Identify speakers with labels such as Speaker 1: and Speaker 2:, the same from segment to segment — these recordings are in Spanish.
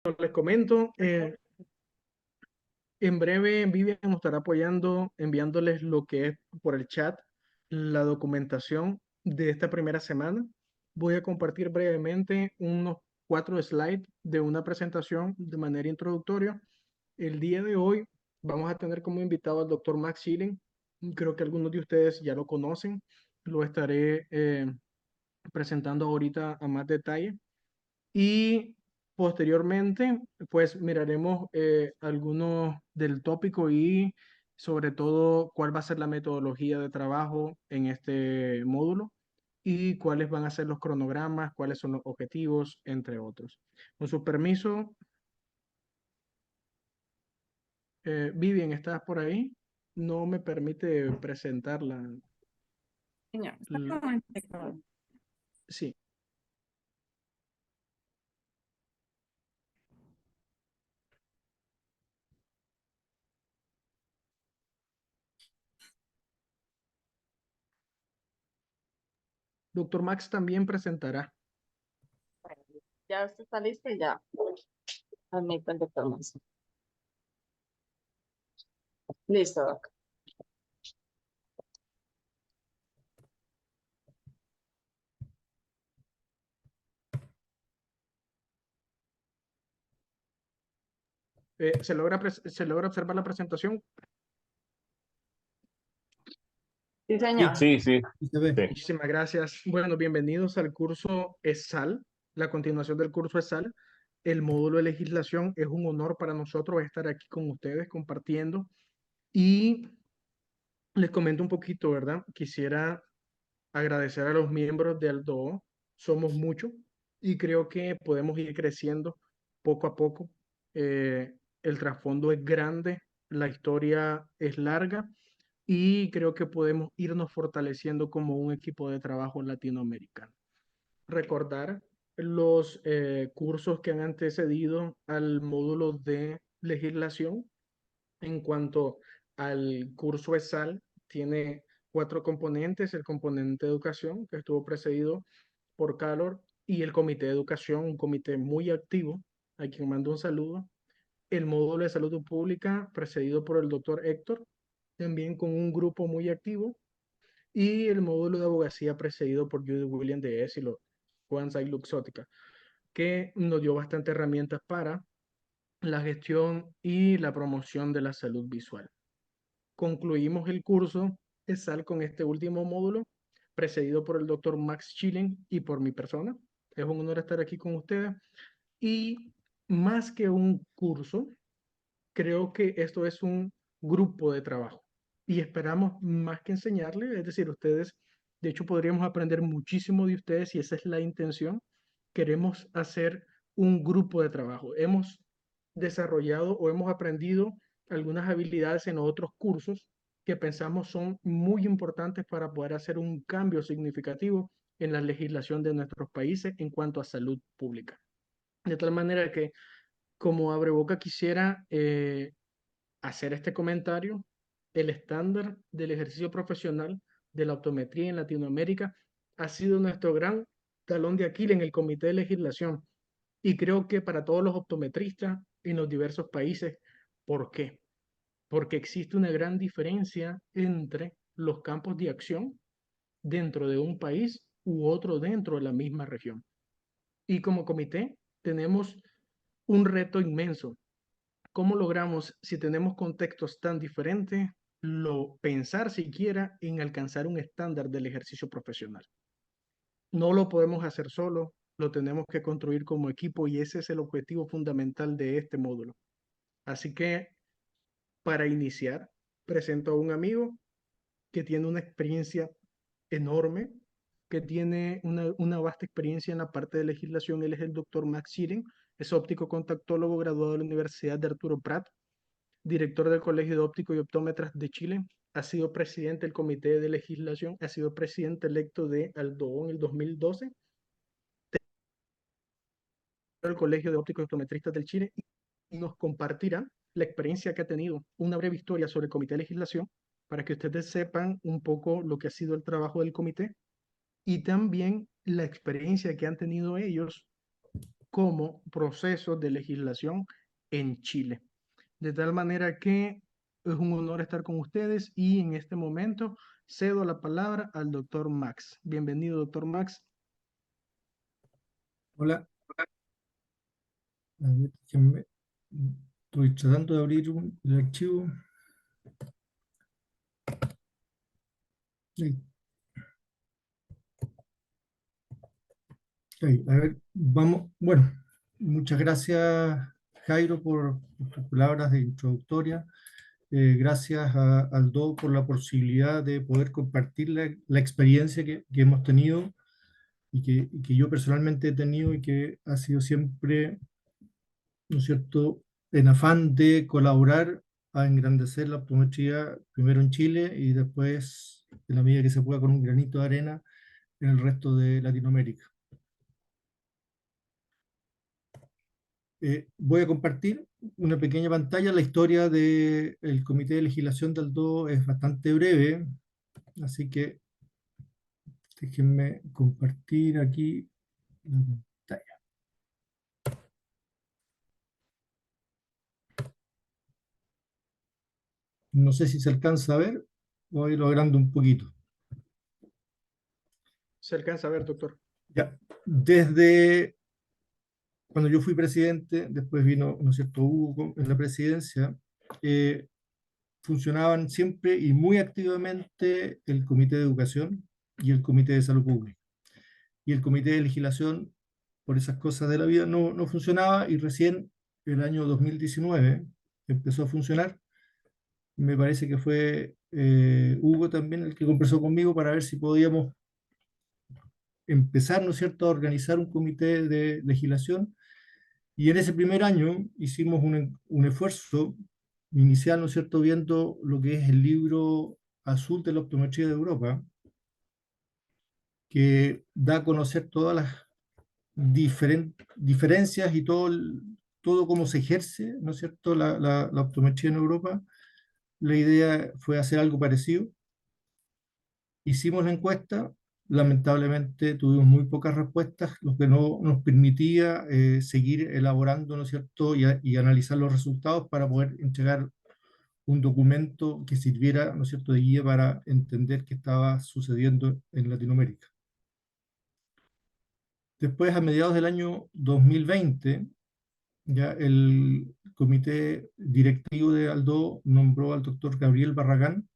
Speaker 1: Les comento, en breve Vivian nos estará apoyando, enviándoles lo que es por el chat, la documentación de esta primera semana. Voy a compartir brevemente unos 4 slides de una presentación de manera introductoria. El día de hoy vamos a tener como invitado al doctor Max Schilling. Creo que algunos de ustedes ya lo conocen. Lo estaré presentando ahorita a más detalle. Y posteriormente, pues miraremos algunos del tópico y sobre todo cuál va a ser la metodología de trabajo en este módulo y cuáles van a ser los cronogramas, cuáles son los objetivos, entre otros. Con su permiso, Vivian, ¿estás por ahí? No me permite presentarla.
Speaker 2: Señor, está
Speaker 1: L-
Speaker 2: perfecto.
Speaker 1: Sí, doctor Max también presentará.
Speaker 2: Ya usted está listo y ya. Admito el doctor Mazo. Listo, doc.
Speaker 1: ¿Se logra observar la presentación?
Speaker 2: Sí,
Speaker 3: Sí,
Speaker 2: señor.
Speaker 3: sí, sí,
Speaker 4: Se ve.
Speaker 3: sí.
Speaker 1: Muchísimas gracias. Bueno, bienvenidos al curso ESAL, la continuación del curso ESAL. El módulo de legislación es un honor para nosotros estar aquí con ustedes compartiendo. Y les comento un poquito, ¿verdad? Quisiera agradecer a los miembros del Aldo. Somos muchos y creo que podemos ir creciendo poco a poco. El trasfondo es grande, la historia es larga y creo que podemos irnos fortaleciendo como un equipo de trabajo latinoamericano. Recordar los cursos que han antecedido al módulo de legislación. En cuanto al curso ESAL, tiene 4 componentes: el componente de educación, que estuvo precedido por Calor, y el comité de educación, un comité muy activo, a quien mando un saludo. El módulo de salud pública, precedido por el doctor Héctor, también con un grupo muy activo. Y el módulo de abogacía, precedido por Judy William de Esilo, Juan Say Luxótica, que nos dio bastantes herramientas para la gestión y la promoción de la salud visual. Concluimos el curso ESAL con este último módulo, precedido por el doctor Max Schilling y por mi persona. Es un honor estar aquí con ustedes. Y más que un curso, creo que esto es un grupo de trabajo. Y esperamos más que enseñarles, es decir, ustedes, de hecho, podríamos aprender muchísimo de ustedes y esa es la intención. Queremos hacer un grupo de trabajo. Hemos desarrollado o hemos aprendido algunas habilidades en otros cursos que pensamos son muy importantes para poder hacer un cambio significativo en la legislación de nuestros países en cuanto a salud pública. De tal manera que, como abreboca, quisiera hacer este comentario. El estándar del ejercicio profesional de la optometría en Latinoamérica ha sido nuestro gran talón de Aquiles en el Comité de Legislación y creo que para todos los optometristas en los diversos países. ¿Por qué? Porque existe una gran diferencia entre los campos de acción dentro de un país u otro dentro de la misma región. Y como comité tenemos un reto inmenso. ¿Cómo logramos, si tenemos contextos tan diferentes, pensar siquiera en alcanzar un estándar del ejercicio profesional? No lo podemos hacer solo, lo tenemos que construir como equipo y ese es el objetivo fundamental de este módulo. Así que, para iniciar, presento a un amigo que tiene una experiencia enorme, que tiene una vasta experiencia en la parte de legislación. Él es el doctor Max Schilling, es óptico contactólogo graduado de la Universidad de Arturo Prat, director del Colegio de Ópticos y Optómetras de Chile, ha sido presidente del Comité de Legislación, ha sido presidente electo de Aldoón en el 2012, del Colegio de Ópticos y Optometristas del Chile, y nos compartirá la experiencia que ha tenido, una breve historia sobre el Comité de Legislación, para que ustedes sepan un poco lo que ha sido el trabajo del comité y también la experiencia que han tenido ellos como procesos de legislación en Chile. De tal manera que es un honor estar con ustedes y en este momento cedo la palabra al doctor Max. Bienvenido, doctor Max.
Speaker 3: Hola, a ver, estoy tratando de abrir el archivo. Ahí, ahí, a ver, vamos. Bueno, muchas gracias, Jairo, por tus palabras de introductoria. Gracias a Aldo por la posibilidad de poder compartir la experiencia que hemos tenido y que yo personalmente he tenido y que ha sido siempre, ¿no es cierto?, en afán de colaborar a engrandecer la optometría, primero en Chile y después, en la medida que se pueda, con un granito de arena en el resto de Latinoamérica. Voy a compartir una pequeña pantalla. La historia del Comité de Legislación del DO es bastante breve, así que déjenme compartir aquí la pantalla. No sé si se alcanza a ver, voy a ir logrando un poquito.
Speaker 1: Se alcanza a ver, doctor.
Speaker 3: Ya, desde cuando yo fui presidente, después vino, ¿no es cierto?, Hugo en la presidencia, eh, funcionaban siempre y muy activamente el Comité de Educación y el Comité de Salud Pública. Y el Comité de Legislación, por esas cosas de la vida, no funcionaba y recién el año 2019 empezó a funcionar. Me parece que fue Hugo también el que conversó conmigo para ver si podíamos empezar, ¿no es cierto?, a organizar un comité de legislación. Y en ese primer año hicimos un esfuerzo inicial, ¿no es cierto?, viendo lo que es el libro azul de la optometría de Europa, que da a conocer todas las diferencias y todo cómo se ejerce, ¿no es cierto?, la optometría en Europa. La idea fue hacer algo parecido. Hicimos la encuesta, lamentablemente tuvimos muy pocas respuestas, lo que no nos permitía seguir elaborando, ¿no es cierto?, y analizar los resultados para poder entregar un documento que sirviera, ¿no es cierto?, de guía para entender qué estaba sucediendo en Latinoamérica. Después, a mediados del año 2020, ya el comité directivo de Aldo nombró al doctor Gabriel Barragán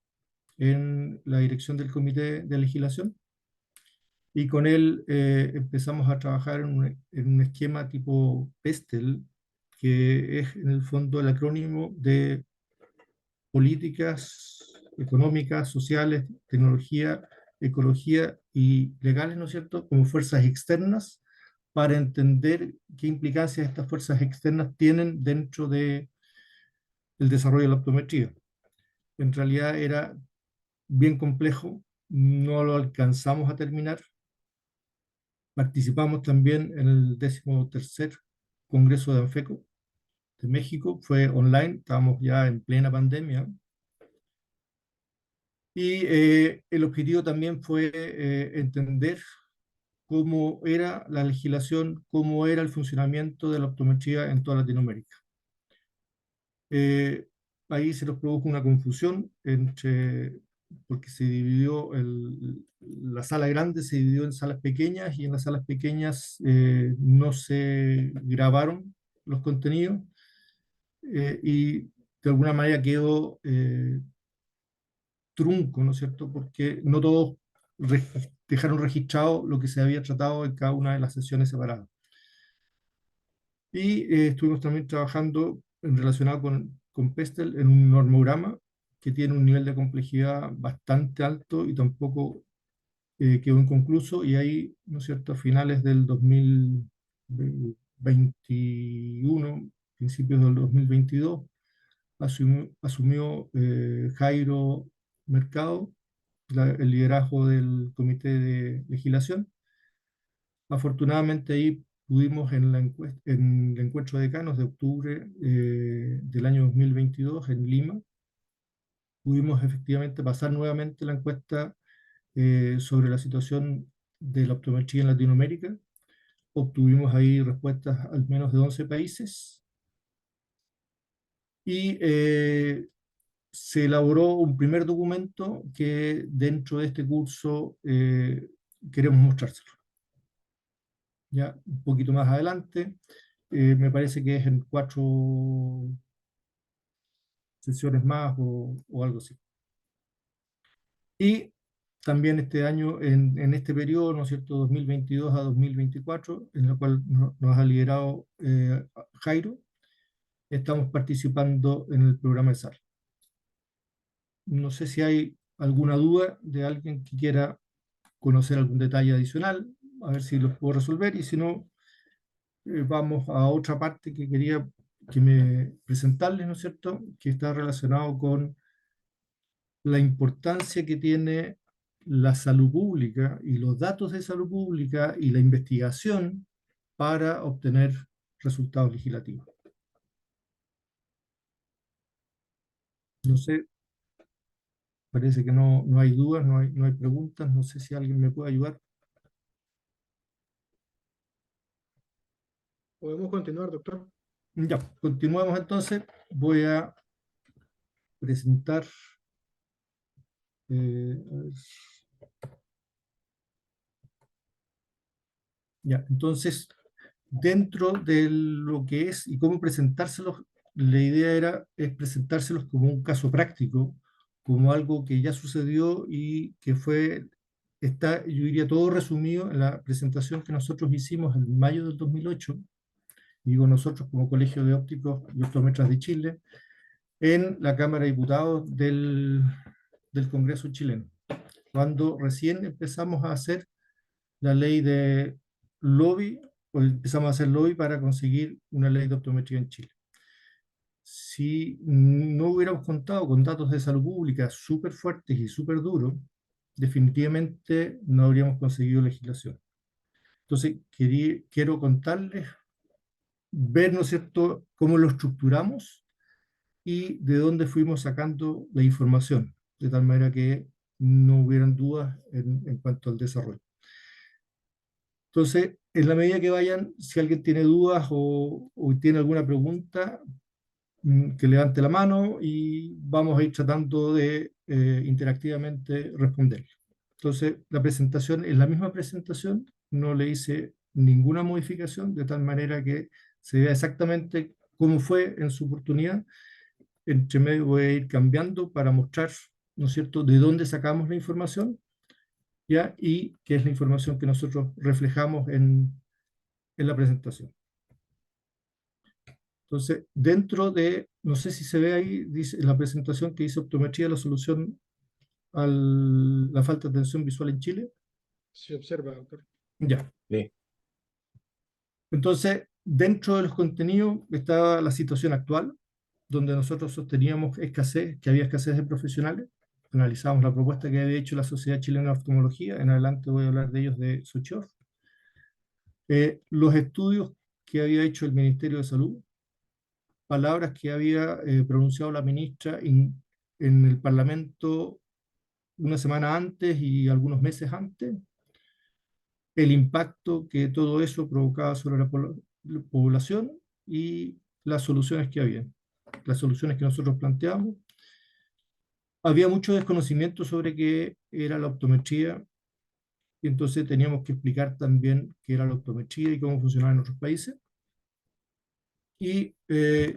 Speaker 3: en la dirección del comité de legislación y con él empezamos a trabajar en un esquema tipo PESTEL, que es en el fondo el acrónimo de políticas económicas, sociales, tecnología, ecología y legales, ¿no es cierto?, como fuerzas externas, para entender qué implicancias estas fuerzas externas tienen dentro del desarrollo de la optometría. En realidad era bien complejo, no lo alcanzamos a terminar. Participamos también en el 13º Congreso de ANFECO de México, fue online, estábamos ya en plena pandemia. Y el objetivo también fue entender cómo era la legislación, cómo era el funcionamiento de la optometría en toda Latinoamérica. Ahí se nos produjo una confusión porque se dividió, la sala grande se dividió en salas pequeñas y en las salas pequeñas no se grabaron los contenidos y de alguna manera quedó trunco, ¿no es cierto? Porque no todos dejaron registrado lo que se había tratado en cada una de las sesiones separadas. Y estuvimos también trabajando relacionado con Pestel en un normograma que tiene un nivel de complejidad bastante alto y tampoco quedó inconcluso. Y ahí, ¿no es cierto?, a finales del 2021, principios del 2022, asumió Jairo Mercado el liderazgo del comité de legislación. Afortunadamente ahí pudimos en el encuentro de decanos de octubre del año 2022 en Lima, pudimos efectivamente pasar nuevamente la encuesta sobre la situación de la optometría en Latinoamérica. obtuvimos ahí respuestas al menos de 11 países y se elaboró un primer documento que dentro de este curso queremos mostrárselo. Ya un poquito más adelante, me parece que es en 4 sesiones más o algo así. Y también este año, en este periodo, ¿no es cierto?, 2022 a 2024, en el cual nos ha liderado Jairo, estamos participando en el programa de SAR. No sé si hay alguna duda de alguien que quiera conocer algún detalle adicional, a ver si los puedo resolver, y si no, vamos a otra parte que quería que me presentarles, ¿no es cierto?, que está relacionado con la importancia que tiene la salud pública y los datos de salud pública y la investigación para obtener resultados legislativos. No sé, parece que no hay dudas, no hay preguntas, no sé si alguien me puede ayudar.
Speaker 1: Podemos continuar, doctor.
Speaker 3: Ya, continuamos entonces. Voy a presentar. A ver. Ya, entonces, dentro de lo que es y cómo presentárselos, la idea es presentárselos como un caso práctico, como algo que ya sucedió y que está, yo diría, todo resumido en la presentación que nosotros hicimos en mayo del 2008, digo nosotros como Colegio de Ópticos y Optómetras de Chile, en la Cámara de Diputados del Congreso chileno, cuando recién empezamos a hacer la ley de lobby, o empezamos a hacer lobby para conseguir una ley de optometría en Chile. Si no hubiéramos contado con datos de salud pública súper fuertes y súper duros, definitivamente no habríamos conseguido legislación. Entonces, quiero contarles, ver, ¿no es cierto?, cómo lo estructuramos y de dónde fuimos sacando la información, de tal manera que no hubieran dudas en cuanto al desarrollo. Entonces, en la medida que vayan, si alguien tiene dudas o tiene alguna pregunta, que levante la mano y vamos a ir tratando de interactivamente responder. Entonces, la presentación es la misma presentación, no le hice ninguna modificación, de tal manera que se vea exactamente cómo fue en su oportunidad. Entre medio voy a ir cambiando para mostrar, ¿no es cierto?, de dónde sacamos la información, ¿ya? Y qué es la información que nosotros reflejamos en la presentación. Entonces, dentro de, no sé si se ve ahí, dice la presentación que dice optometría, la solución a la falta de atención visual en Chile.
Speaker 1: Se observa, doctor.
Speaker 3: Ya.
Speaker 4: Sí.
Speaker 3: Entonces, dentro de los contenidos estaba la situación actual, donde nosotros sosteníamos que había escasez de profesionales. Analizamos la propuesta que había hecho la Sociedad Chilena de Oftalmología. En adelante voy a hablar de ellos de Sochor. Los estudios que había hecho el Ministerio de Salud, palabras que había pronunciado la ministra en el Parlamento una semana antes y algunos meses antes, el impacto que todo eso provocaba sobre la población y las soluciones que había, las soluciones que nosotros planteamos. Había mucho desconocimiento sobre qué era la optometría, y entonces teníamos que explicar también qué era la optometría y cómo funcionaba en otros países. Y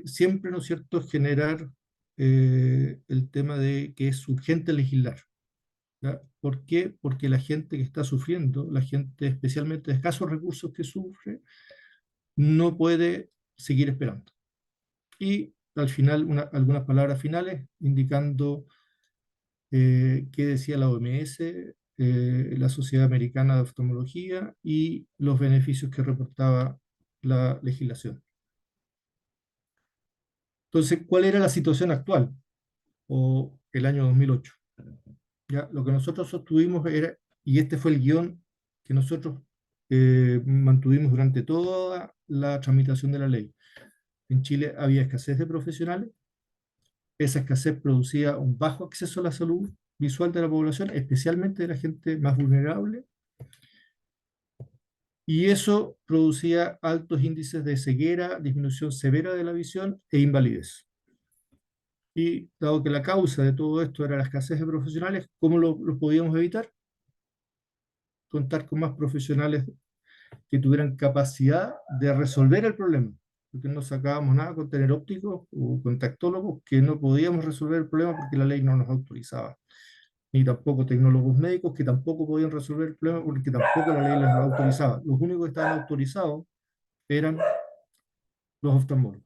Speaker 3: siempre, ¿no es cierto?, generar el tema de que es urgente legislar. ¿Ya? ¿Por qué? Porque la gente que está sufriendo, la gente especialmente de escasos recursos que sufre, no puede seguir esperando. Y al final, algunas palabras finales indicando qué decía la OMS, la Sociedad Americana de Oftalmología y los beneficios que reportaba la legislación. Entonces, ¿cuál era la situación actual? O el año 2008. ¿Ya? Lo que nosotros sostuvimos era, y este fue el guión que nosotros mantuvimos durante toda la tramitación de la ley. En Chile había escasez de profesionales, esa escasez producía un bajo acceso a la salud visual de la población, especialmente de la gente más vulnerable. Y eso producía altos índices de ceguera, disminución severa de la visión e invalidez. Y dado que la causa de todo esto era la escasez de profesionales, ¿cómo lo podíamos evitar? Contar con más profesionales que tuvieran capacidad de resolver el problema. Porque no sacábamos nada con tener ópticos o contactólogos que no podíamos resolver el problema porque la ley no nos autorizaba. Ni tampoco tecnólogos médicos que tampoco podían resolver el problema porque tampoco la ley les autorizaba. Los únicos que estaban autorizados eran los oftalmólogos.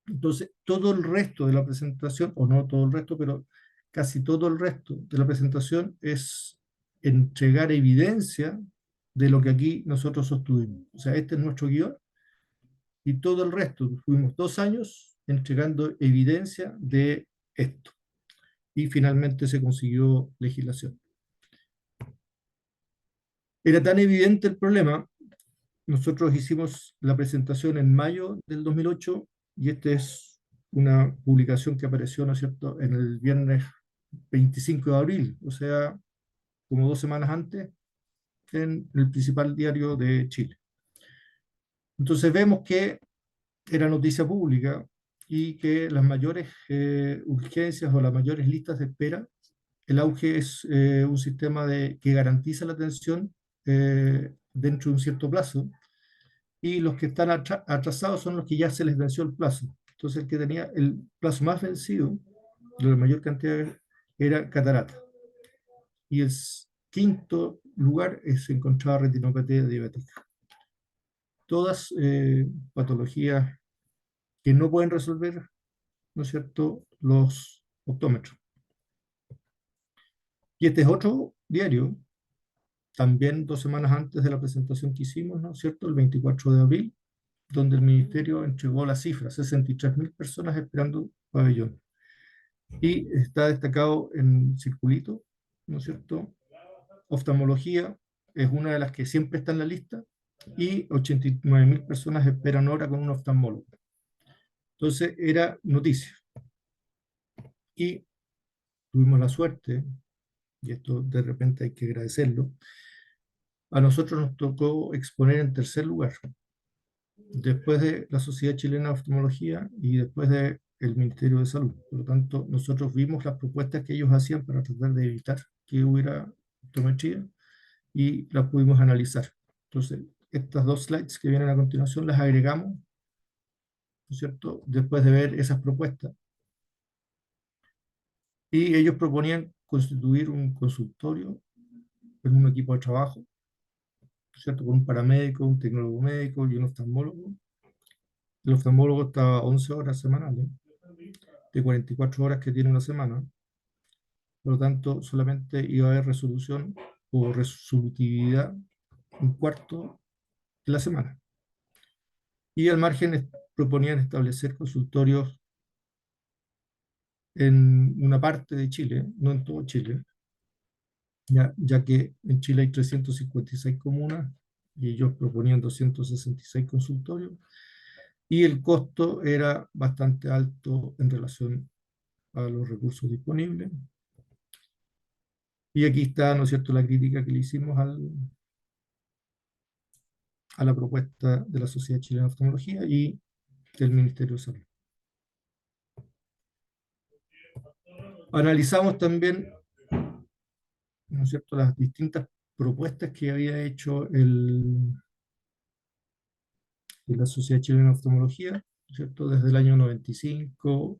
Speaker 3: Entonces, todo el resto de la presentación, o no todo el resto, pero casi todo el resto de la presentación es entregar evidencia de lo que aquí nosotros sostuvimos. O sea, este es nuestro guión y todo el resto, tuvimos 2 años entregando evidencia de esto. Y finalmente se consiguió legislación. Era tan evidente el problema, nosotros hicimos la presentación en mayo del 2008 y esta es una publicación que apareció, ¿no es cierto?, en el viernes 25 de abril, o sea, como 2 semanas antes, en el principal diario de Chile. Entonces vemos que era noticia pública y que las mayores urgencias o las mayores listas de espera, el auge es un sistema que garantiza la atención dentro de un cierto plazo, y los que están atrasados son los que ya se les venció el plazo. Entonces el que tenía el plazo más vencido, de la mayor cantidad, era catarata. Y el quinto lugar se encontraba retinopatía diabética. Todas patologías que no pueden resolver, ¿no es cierto?, los optómetros. Y este es otro diario, también 2 semanas antes de la presentación que hicimos, ¿no es cierto?, el 24 de abril, donde el ministerio entregó la cifra, 63.000 personas esperando pabellón. Y está destacado en circulito, ¿no es cierto? Oftalmología es una de las que siempre está en la lista y 89.000 personas esperan ahora con un oftalmólogo. Entonces era noticia. Y tuvimos la suerte, y esto de repente hay que agradecerlo, a nosotros nos tocó exponer en tercer lugar, después de la Sociedad Chilena de Oftalmología y después del Ministerio de Salud. Por lo tanto, nosotros vimos las propuestas que ellos hacían para tratar de evitar que hubiera optometría y las pudimos analizar. Entonces, estas 2 slides que vienen a continuación las agregamos, ¿no es cierto?, después de ver esas propuestas. Y ellos proponían constituir un consultorio en un equipo de trabajo, ¿no es cierto?, con un paramédico, un tecnólogo médico y un oftalmólogo. El oftalmólogo está 11 horas semanales, de 44 horas que tiene una semana. Por lo tanto, solamente iba a haber resolución o resolutividad un cuarto de la semana. Y al margen proponían establecer consultorios en una parte de Chile, no en todo Chile, ya que en Chile hay 356 comunas y ellos proponían 266 consultorios, y el costo era bastante alto en relación a los recursos disponibles. Y aquí está, ¿no es cierto?, la crítica que le hicimos a la propuesta de la Sociedad Chilena de Oftalmología y del Ministerio de Salud. Analizamos también, ¿no es cierto?, las distintas propuestas que había hecho la Sociedad Chilena de Oftalmología, ¿no es cierto? Desde el año 95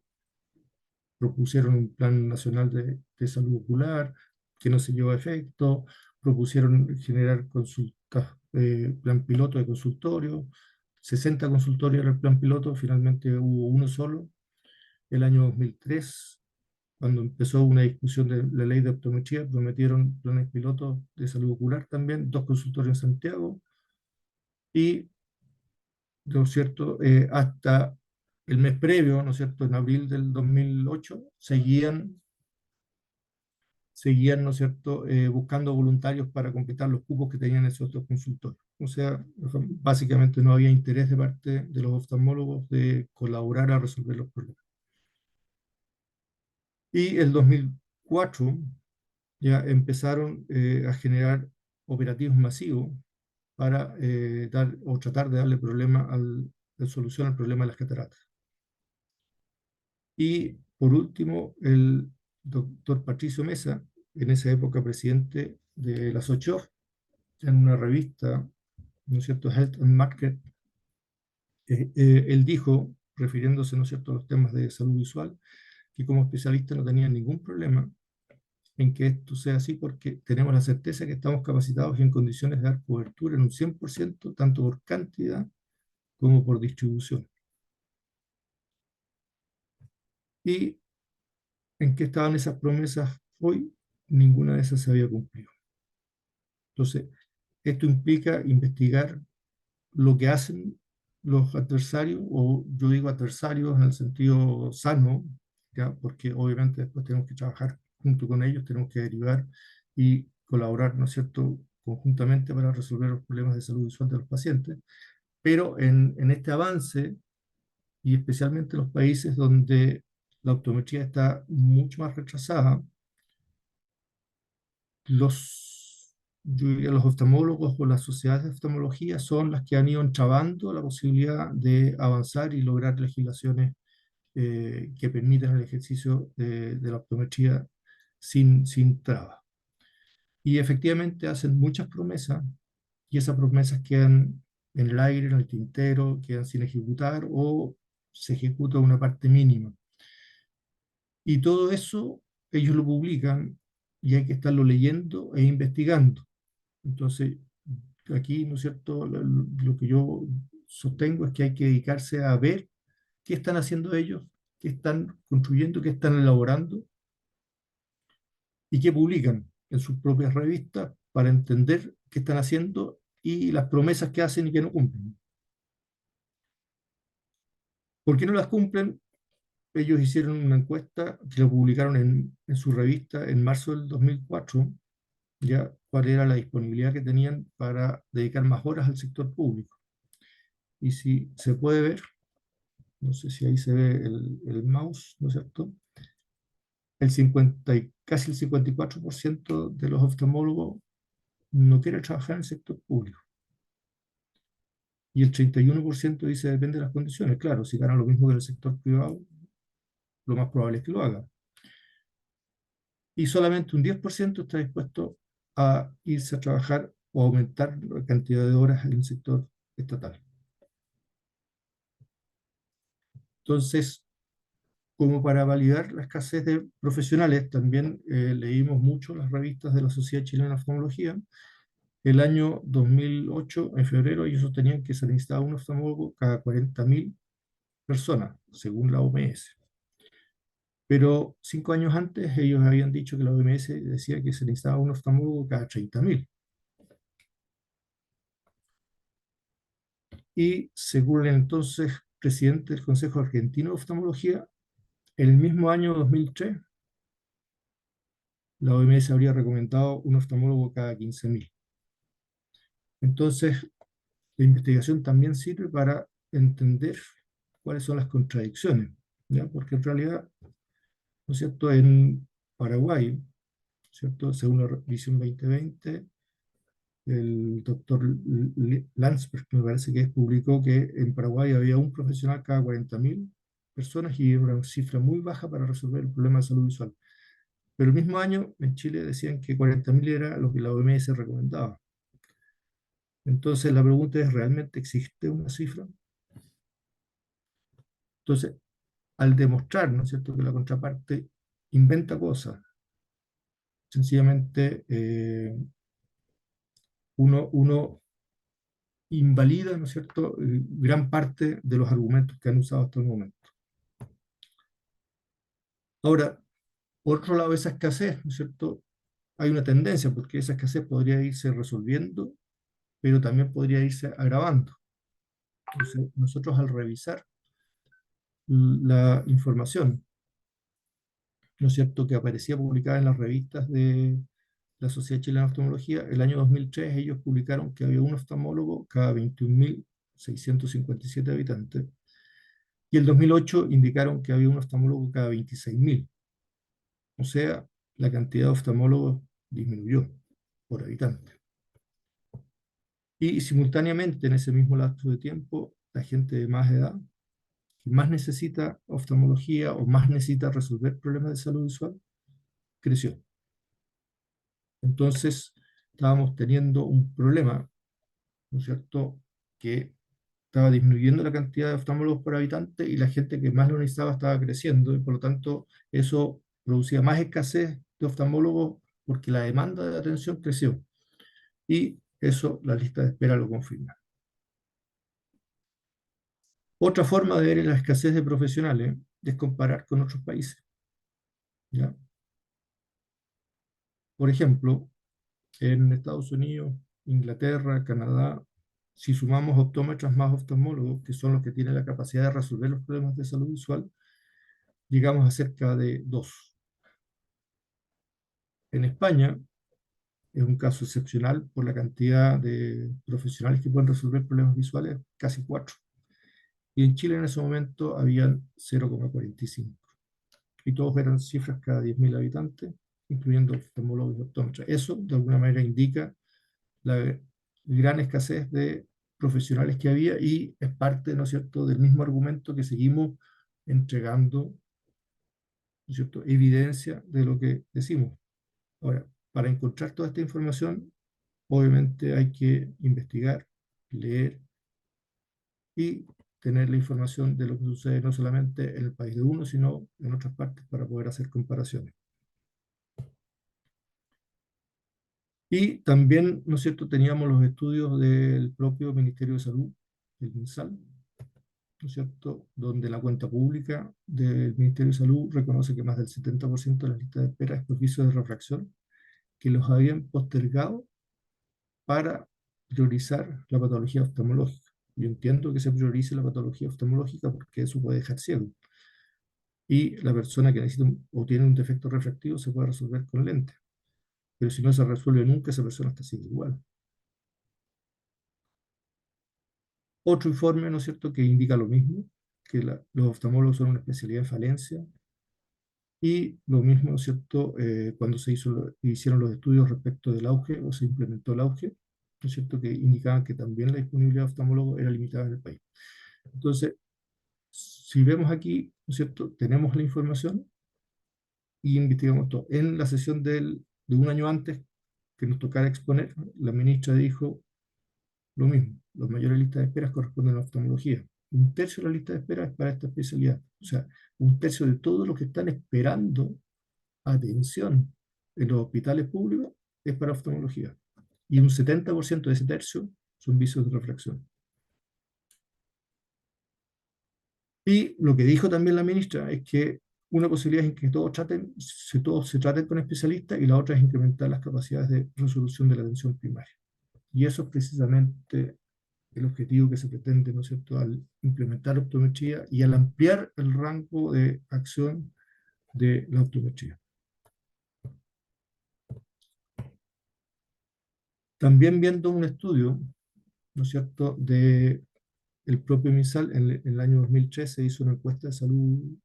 Speaker 3: propusieron un plan nacional de salud ocular que no se llevó a efecto, propusieron generar consultas, plan piloto de consultorio, 60 consultorios era el plan piloto, finalmente hubo uno solo, el año 2003, cuando empezó una discusión de la ley de optometría, prometieron planes pilotos de salud ocular también, 2 consultorios en Santiago, y, ¿no es cierto?, hasta el mes previo, ¿no es cierto?, en abril del 2008, seguían, ¿no es cierto?, buscando voluntarios para completar los cupos que tenían esos 2 consultorios. O sea, básicamente no había interés de parte de los oftalmólogos de colaborar a resolver los problemas. Y el 2004 ya empezaron a generar operativos masivos para dar o tratar de darle solución al problema de las cataratas. Y por último, el doctor Patricio Mesa, en esa época presidente de la SOCHOF, en una revista, ¿no es cierto?, Health and Market, él dijo, refiriéndose, ¿no es cierto?, a los temas de salud visual, que como especialista no tenía ningún problema en que esto sea así porque tenemos la certeza que estamos capacitados y en condiciones de dar cobertura en un 100%, tanto por cantidad como por distribución. ¿Y en qué estaban esas promesas hoy? Ninguna de esas se había cumplido. Entonces, esto implica investigar lo que hacen los adversarios, o yo digo adversarios en el sentido sano, ¿ya? Porque obviamente después tenemos que trabajar junto con ellos, tenemos que derivar y colaborar, ¿no es cierto?, conjuntamente para resolver los problemas de salud visual de los pacientes. Pero en este avance, y especialmente en los países donde la optometría está mucho más retrasada, yo diría los oftalmólogos o las sociedades de oftalmología son las que han ido entrabando la posibilidad de avanzar y lograr legislaciones que permitan el ejercicio de la optometría sin trabas. Y efectivamente hacen muchas promesas y esas promesas quedan en el aire, en el tintero, quedan sin ejecutar o se ejecuta una parte mínima. Y todo eso ellos lo publican y hay que estarlo leyendo e investigando. Entonces, aquí, ¿no es cierto?, lo que yo sostengo es que hay que dedicarse a ver qué están haciendo ellos, qué están construyendo, qué están elaborando y qué publican en sus propias revistas para entender qué están haciendo y las promesas que hacen y que no cumplen. ¿Por qué no las cumplen? Ellos hicieron una encuesta que la publicaron en su revista en marzo del 2004, ya cuál era la disponibilidad que tenían para dedicar más horas al sector público. Y si se puede ver, no sé si ahí se ve el mouse, ¿no es cierto? Casi el 54% de los oftalmólogos no quiere trabajar en el sector público. Y el 31% dice depende de las condiciones. Claro, si gana lo mismo que en el sector privado, lo más probable es que lo haga. Y solamente un 10% está dispuesto a irse a trabajar o aumentar la cantidad de horas en el sector estatal. Entonces, como para validar la escasez de profesionales, también leímos mucho las revistas de la Sociedad Chilena de Oftalmología. El año 2008, en febrero, ellos sostenían que se necesitaba un oftalmólogo cada 40.000 personas, según la OMS. Pero 5 años antes ellos habían dicho que la OMS decía que se necesitaba un oftalmólogo cada 30.000. Y según el entonces presidente del Consejo Argentino de Oftalmología, en el mismo año 2003, la OMS habría recomendado un oftalmólogo cada 15.000. Entonces, la investigación también sirve para entender cuáles son las contradicciones, ¿ya? Porque en realidad, ¿no es cierto?, en Paraguay, ¿cierto?, según la Visión 2020, el doctor Landsberg, me parece que publicó que en Paraguay había un profesional cada 40.000 personas y era una cifra muy baja para resolver el problema de salud visual. Pero el mismo año en Chile decían que 40.000 era lo que la OMS recomendaba. Entonces la pregunta es, ¿realmente existe una cifra? Entonces, al demostrar, ¿no es cierto?, que la contraparte inventa cosas, sencillamente uno invalida, ¿no es cierto?, gran parte de los argumentos que han usado hasta el momento. Ahora, por otro lado, esa escasez, ¿no es cierto?, hay una tendencia, porque esa escasez podría irse resolviendo, pero también podría irse agravando. Entonces, nosotros al revisar la información, ¿no es cierto?, que aparecía publicada en las revistas de la Sociedad Chilena de Oftalmología, el año 2003 ellos publicaron que había un oftalmólogo cada 21.657 habitantes, y el 2008 indicaron que había un oftalmólogo cada 26.000. O sea, la cantidad de oftalmólogos disminuyó por habitante. Y simultáneamente, en ese mismo lapso de tiempo, la gente de más edad, que más necesita oftalmología o más necesita resolver problemas de salud visual, creció. Entonces, estábamos teniendo un problema, ¿no es cierto?, que estaba disminuyendo la cantidad de oftalmólogos por habitante y la gente que más lo necesitaba estaba creciendo, y por lo tanto eso producía más escasez de oftalmólogos porque la demanda de atención creció. Y eso la lista de espera lo confirma. Otra forma de ver la escasez de profesionales es comparar con otros países, ¿ya? Por ejemplo, en Estados Unidos, Inglaterra, Canadá, si sumamos optómetras más oftalmólogos, que son los que tienen la capacidad de resolver los problemas de salud visual, llegamos a cerca de 2. En España es un caso excepcional por la cantidad de profesionales que pueden resolver problemas visuales, casi 4. Y en Chile en ese momento habían 0,45. Y todos eran cifras cada 10.000 habitantes, incluyendo oftalmólogos y optómetras. Eso, de alguna manera, indica la gran escasez de profesionales que había y es parte, ¿no es cierto?, del mismo argumento que seguimos entregando, ¿no es cierto?, evidencia de lo que decimos. Ahora, para encontrar toda esta información, obviamente hay que investigar, leer y tener la información de lo que sucede no solamente en el país de uno, sino en otras partes para poder hacer comparaciones. Y también, ¿no es cierto?, teníamos los estudios del propio Ministerio de Salud, el MinSal, ¿no es cierto?, donde la cuenta pública del Ministerio de Salud reconoce que más del 70% de las listas de espera es por vicios de refracción, que los habían postergado para priorizar la patología oftalmológica. Yo entiendo que se priorice la patología oftalmológica porque eso puede dejar ciego. Y la persona que necesita o tiene un defecto refractivo se puede resolver con lente. Pero si no se resuelve nunca, esa persona está ciega igual. Otro informe, ¿no es cierto?, que indica lo mismo, que los oftalmólogos son una especialidad en falencia. Y lo mismo, ¿no es cierto?, cuando hicieron los estudios respecto del auge o se implementó el auge, ¿no es cierto?, que indicaban que también la disponibilidad de oftalmólogos era limitada en el país. Entonces, si vemos aquí, ¿no es cierto?, tenemos la información y investigamos todo. En la sesión de un año antes que nos tocara exponer, la ministra dijo lo mismo, las mayores listas de espera corresponden a la oftalmología. Un tercio de la lista de espera es para esta especialidad. O sea, un tercio de todos los que están esperando atención en los hospitales públicos es para oftalmología. Y un 70% de ese tercio son vicios de refracción. Y lo que dijo también la ministra es que una posibilidad es que todos se traten con especialistas y la otra es incrementar las capacidades de resolución de la atención primaria. Y eso es precisamente el objetivo que se pretende, ¿no es cierto?, al implementar la optometría y al ampliar el rango de acción de la optometría. También viendo un estudio, ¿no es cierto?, de el propio MinSal, en el año 2013 hizo una encuesta de salud,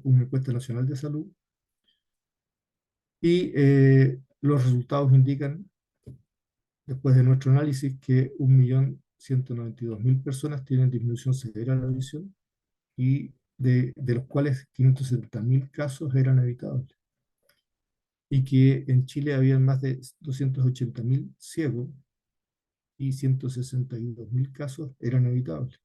Speaker 3: una encuesta nacional de salud, y los resultados indican, después de nuestro análisis, que 1.192.000 personas tienen disminución severa de la visión, y de los cuales 570.000 casos eran evitables. Y que en Chile había más de 280.000 ciegos y 162.000 casos eran evitables.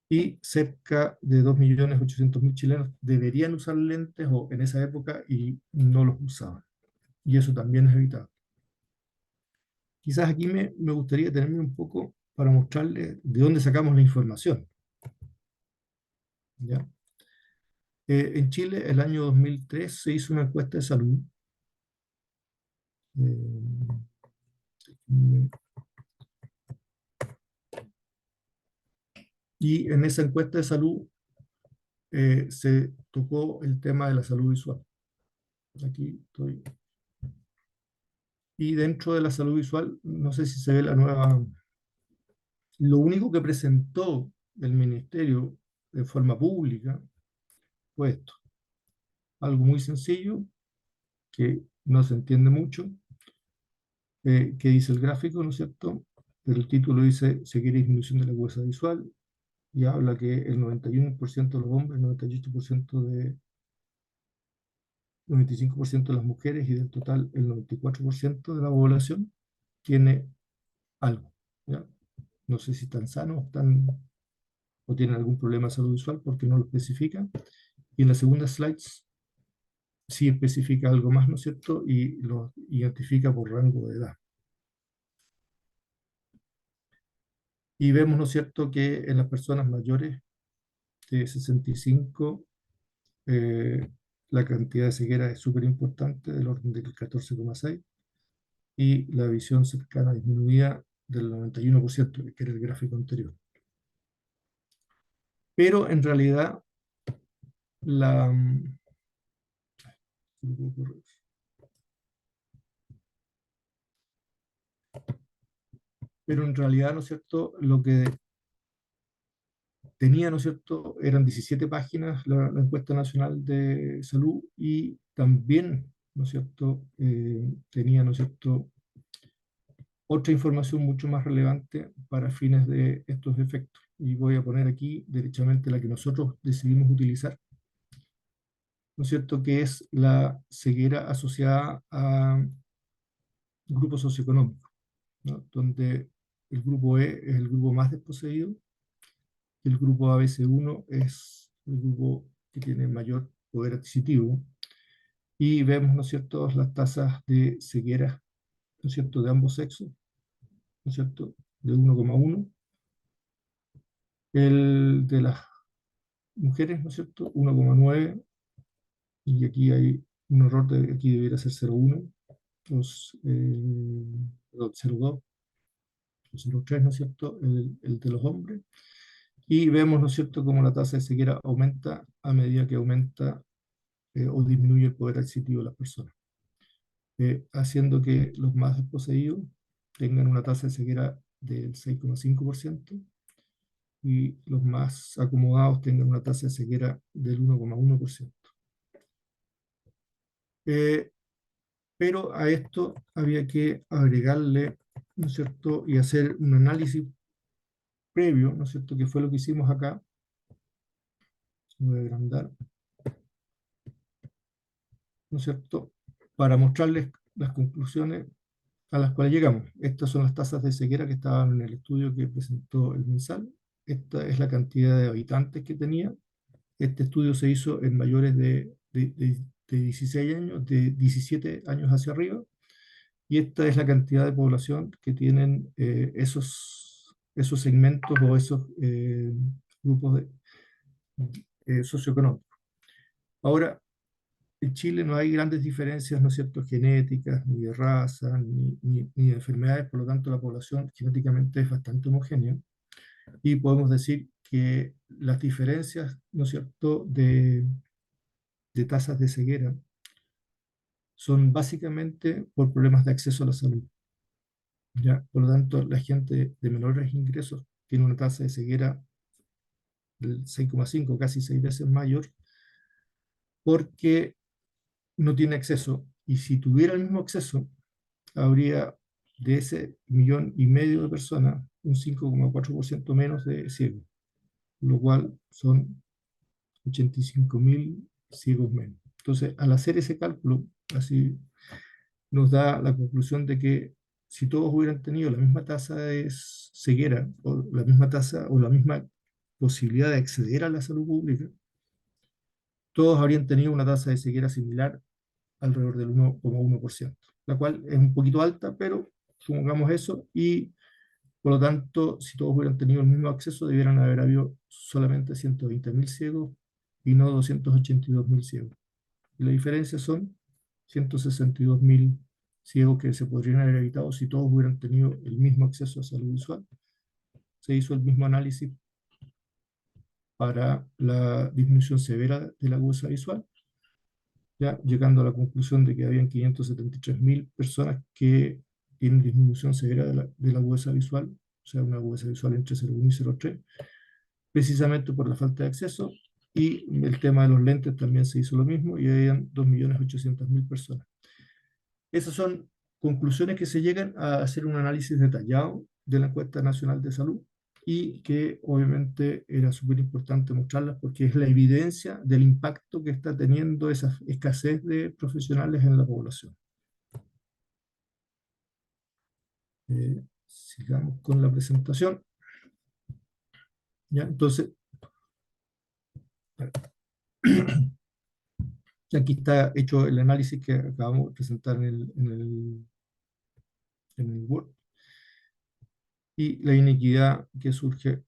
Speaker 3: Y cerca de 2.800.000 chilenos deberían usar lentes o en esa época y no los usaban. Y eso también es evitable. Quizás aquí me gustaría detenerme un poco para mostrarles de dónde sacamos la información. ¿Ya? En Chile, el año 2003, se hizo una encuesta de salud. Eh, y en esa encuesta de salud se tocó el tema de la salud visual. Aquí estoy. Y dentro de la salud visual, no sé si se ve la nueva. Lo único que presentó el ministerio de forma pública fue esto. Algo muy sencillo, que no se entiende mucho, ¿Qué dice el gráfico, no es cierto? Pero el título dice ceguera y disminución de la agudeza visual, y habla que el 91% de los hombres, 98% de 95% de las mujeres y del total el 94% de la población tiene algo, ¿ya? No sé si están sanos o tienen algún problema de salud visual porque no lo especifican. Y en la segunda slides sí especifica algo más, ¿no es cierto? Y lo identifica por rango de edad. Y vemos, ¿no es cierto?, que en las personas mayores de 65, la cantidad de ceguera es súper importante, del orden del 14,6, y la visión cercana disminuida del 91%, que era el gráfico anterior. Pero en realidad, la, pero en realidad, ¿no es cierto?, lo que tenía, ¿no es cierto?, eran 17 páginas la encuesta nacional de salud, y también, ¿no es cierto?, tenía, ¿no es cierto?, otra información mucho más relevante para fines de estos efectos. Y voy a poner aquí derechamente la que nosotros decidimos utilizar, ¿no es cierto?, que es la ceguera asociada a grupos socioeconómicos, ¿no? Donde el grupo E es el grupo más desposeído, y el grupo ABC1 es el grupo que tiene mayor poder adquisitivo, y vemos, ¿no es cierto?, las tasas de ceguera, ¿no es cierto?, de ambos sexos, ¿no es cierto?, de 1,1. El de las mujeres, ¿no es cierto?, 1,9, y aquí hay un error, aquí debería ser 0,1, perdón, 0,2, 0,3, ¿no es cierto?, el de los hombres. Y vemos, ¿no es cierto?, cómo la tasa de ceguera aumenta a medida que aumenta o disminuye el poder adquisitivo de las personas, haciendo que los más desposeídos tengan una tasa de ceguera del 6,5%, y los más acomodados tengan una tasa de ceguera del 1,1%. Pero a esto había que agregarle, ¿no es cierto?, y hacer un análisis previo, ¿no es cierto?, que fue lo que hicimos acá. Voy a agrandar, ¿no es cierto?, para mostrarles las conclusiones a las cuales llegamos. Estas son las tasas de ceguera que estaban en el estudio que presentó el MinSal. Esta es la cantidad de habitantes que tenía. Este estudio se hizo en mayores de 16 años, de 17 años hacia arriba, y esta es la cantidad de población que tienen esos segmentos o esos grupos socioeconómicos. Ahora, en Chile no hay grandes diferencias, ¿no es cierto?, genéticas, ni de raza, ni de enfermedades, por lo tanto la población genéticamente es bastante homogénea, y podemos decir que las diferencias, ¿no es cierto?, de tasas de ceguera son básicamente por problemas de acceso a la salud, ¿ya? Por lo tanto, la gente de menores ingresos tiene una tasa de ceguera del 6,5, casi 6 veces mayor, porque no tiene acceso, y si tuviera el mismo acceso, habría de ese 1,5 millones de personas un 5,4% menos de ciegos, lo cual son 85.000 ciegos menos. Entonces, al hacer ese cálculo, así nos da la conclusión de que si todos hubieran tenido la misma tasa de ceguera, o la misma tasa, o la misma posibilidad de acceder a la salud pública, todos habrían tenido una tasa de ceguera similar, alrededor del 1,1%, la cual es un poquito alta, pero supongamos eso, y por lo tanto, si todos hubieran tenido el mismo acceso, debieran haber habido solamente 120.000 ciegos y no 282.000 ciegos. Y la diferencia son 162.000 ciegos que se podrían haber evitado si todos hubieran tenido el mismo acceso a salud visual. Se hizo el mismo análisis para la disminución severa de la agudeza visual, ya llegando a la conclusión de que habían 573.000 personas que tienen disminución severa de la agudeza visual, o sea, una agudeza visual entre 0,1 y 0,3, precisamente por la falta de acceso. Y el tema de los lentes también se hizo lo mismo, y habían 2.800.000 personas. Esas son conclusiones que se llegan a hacer un análisis detallado de la encuesta nacional de salud y que obviamente era súper importante mostrarlas porque es la evidencia del impacto que está teniendo esa escasez de profesionales en la población. Sigamos con la presentación. ¿Ya? Entonces, aquí está hecho el análisis que acabamos de presentar en el Word y la inequidad que surge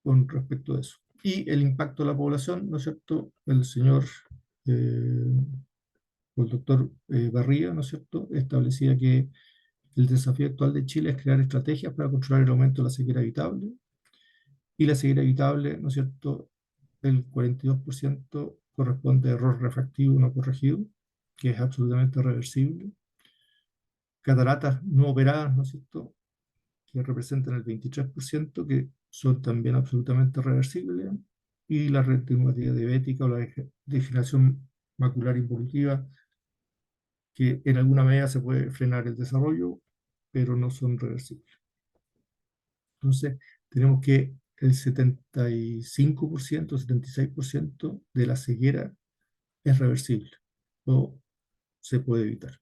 Speaker 3: con respecto a eso. Y el impacto de la población, ¿no es cierto? El señor, o el doctor Barría, ¿no es cierto?, establecía que el desafío actual de Chile es crear estrategias para controlar el aumento de la sequía evitable. Y la ceguera evitable, ¿no es cierto?, el 42% corresponde a error refractivo no corregido, que es absolutamente reversible. Cataratas no operadas, ¿no es cierto?, que representan el 23%, que son también absolutamente reversibles. Y la retinopatía diabética o la degeneración macular involutiva, que en alguna medida se puede frenar el desarrollo, pero no son reversibles. Entonces, tenemos que el 75%, 76% de la ceguera es reversible o se puede evitar.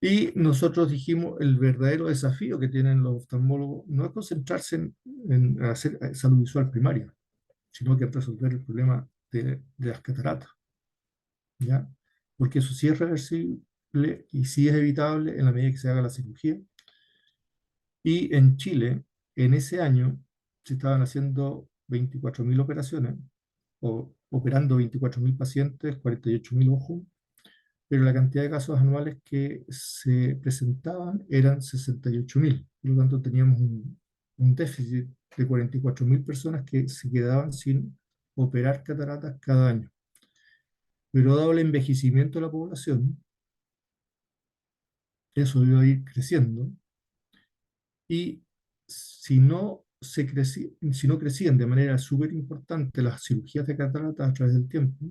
Speaker 3: Y nosotros dijimos, el verdadero desafío que tienen los oftalmólogos no es concentrarse en hacer salud visual primaria, sino que en resolver el problema de las cataratas, ¿ya? Porque eso sí es reversible y sí es evitable en la medida que se haga la cirugía. Y en Chile, en ese año, se estaban haciendo 24.000 operaciones, o operando 24.000 pacientes, 48.000 ojos, pero la cantidad de casos anuales que se presentaban eran 68.000. Por lo tanto, teníamos un déficit de 44.000 personas que se quedaban sin operar cataratas cada año. Pero dado el envejecimiento de la población, eso iba a ir creciendo. Y si no crecían de manera súper importante las cirugías de cataratas a través del tiempo,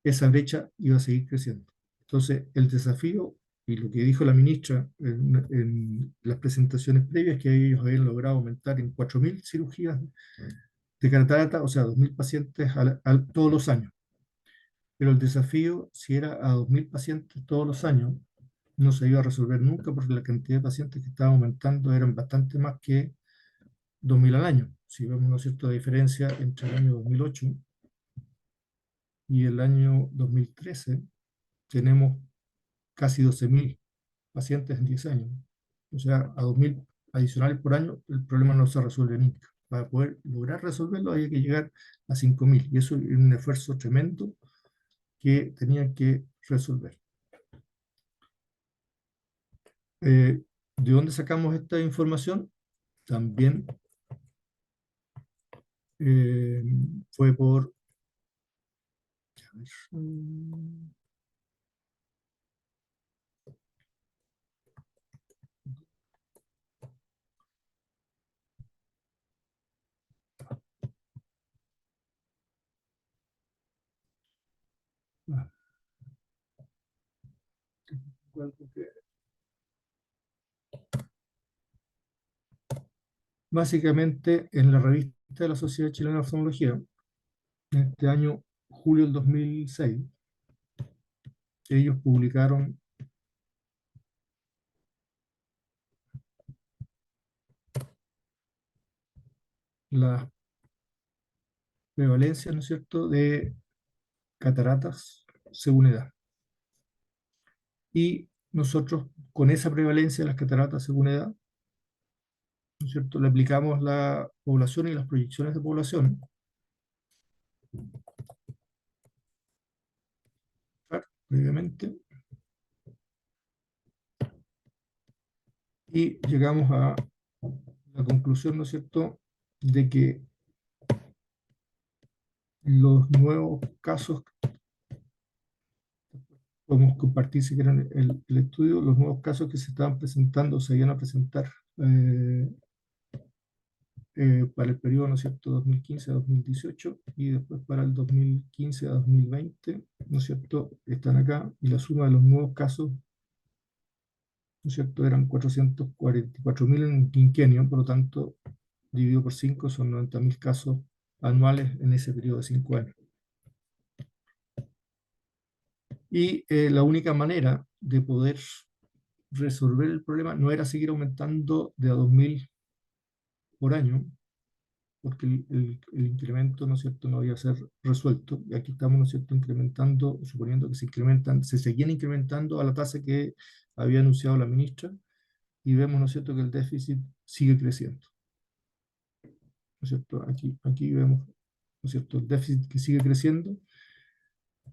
Speaker 3: esa brecha iba a seguir creciendo. Entonces, el desafío, y lo que dijo la ministra en las presentaciones previas, que ellos habían logrado aumentar en 4.000 cirugías de catarata, o sea, 2.000 pacientes todos los años. Pero el desafío, si era a 2.000 pacientes todos los años, no se iba a resolver nunca porque la cantidad de pacientes que estaba aumentando eran bastante más que 2.000 al año. Si vemos una cierta diferencia entre el año 2008 y el año 2013, tenemos casi 12.000 pacientes en 10 años. O sea, a 2.000 adicionales por año, el problema no se resuelve nunca. Para poder lograr resolverlo, hay que llegar a 5.000. Y eso es un esfuerzo tremendo que tenían que resolver. ¿De dónde sacamos esta información? También fue por... Básicamente, en la revista de la Sociedad Chilena de Oftalmología, en este año, julio del 2006, ellos publicaron la prevalencia, ¿no es cierto?, de cataratas según edad. Y nosotros, con esa prevalencia de las cataratas según edad, ¿no es cierto?, le aplicamos la población y las proyecciones de población. Previamente. Y llegamos a la conclusión, ¿no es cierto?, de que los nuevos casos, podemos compartir si quieren el estudio, los nuevos casos que se estaban presentando, se iban a presentar para el periodo, ¿no es cierto?, 2015 a 2018, y después para el 2015 a 2020, ¿no es cierto?, están acá, y la suma de los nuevos casos, ¿no es cierto?, eran 444.000 en un quinquenio, por lo tanto, dividido por 5 son 90.000 casos anuales en ese periodo de 5 años. Y la única manera de poder resolver el problema no era seguir aumentando de a 2.000 por año, porque el incremento, ¿no es cierto?, no iba a ser resuelto. Y aquí estamos, ¿no es cierto?, incrementando, suponiendo que se seguían incrementando a la tasa que había anunciado la ministra, y vemos, ¿no es cierto?, que el déficit sigue creciendo. ¿No es cierto? Aquí vemos, ¿no es cierto?, el déficit que sigue creciendo,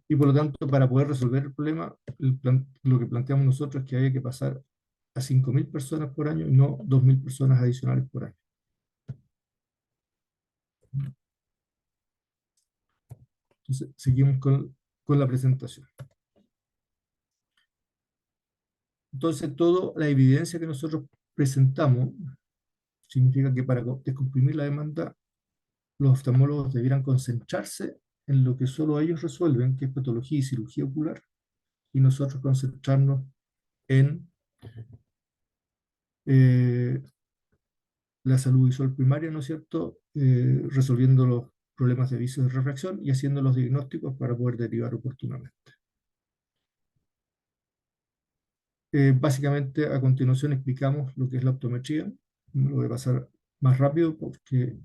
Speaker 3: y por lo tanto, para poder resolver el problema, lo que planteamos nosotros es que haya que pasar a 5.000 personas por año y no 2.000 personas adicionales por año. Entonces, seguimos con la presentación. Entonces, toda la evidencia que nosotros presentamos significa que para descomprimir la demanda, los oftalmólogos debieran concentrarse en lo que solo ellos resuelven, que es patología y cirugía ocular, y nosotros concentrarnos en la salud visual primaria, ¿no es cierto?, resolviendo los problemas de vicio de refracción y haciendo los diagnósticos para poder derivar oportunamente. Básicamente, a continuación explicamos lo que es la optometría. Lo voy a pasar más rápido porque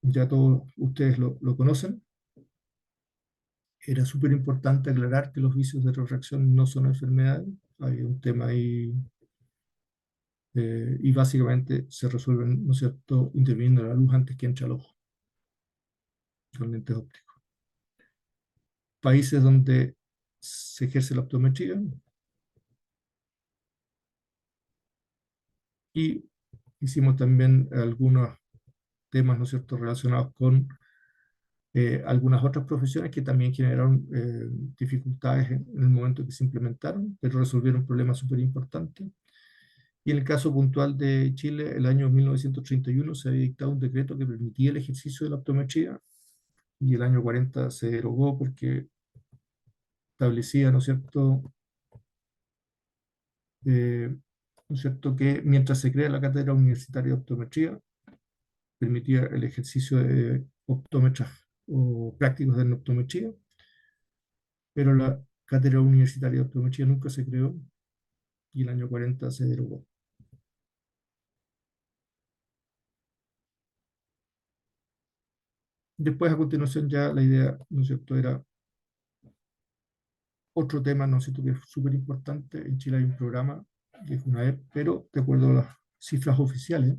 Speaker 3: ya todos ustedes lo conocen. Era súper importante aclarar que los vicios de refracción no son enfermedades. Hay un tema ahí y básicamente se resuelven, ¿no es cierto?, interviniendo la luz antes que entre al ojo, con lentes ópticos. Países donde se ejerce la optometría, y hicimos también algunos temas, ¿no es cierto?, relacionados con algunas otras profesiones que también generaron dificultades en el momento que se implementaron, pero resolvieron problemas súper importantes. Y en el caso puntual de Chile, el año 1931 se había dictado un decreto que permitía el ejercicio de la optometría, y el año 40 se derogó porque establecía, ¿no es cierto?, ¿no es cierto?, que mientras se crea la cátedra universitaria de optometría, permitía el ejercicio de optómetras o prácticos de optometría, pero la cátedra universitaria de optometría nunca se creó y el año 40 se derogó. Después, a continuación, ya la idea, ¿no es cierto?, era otro tema, ¿no es cierto?, que es súper importante. En Chile hay un programa que es una EP, pero de acuerdo a las cifras oficiales,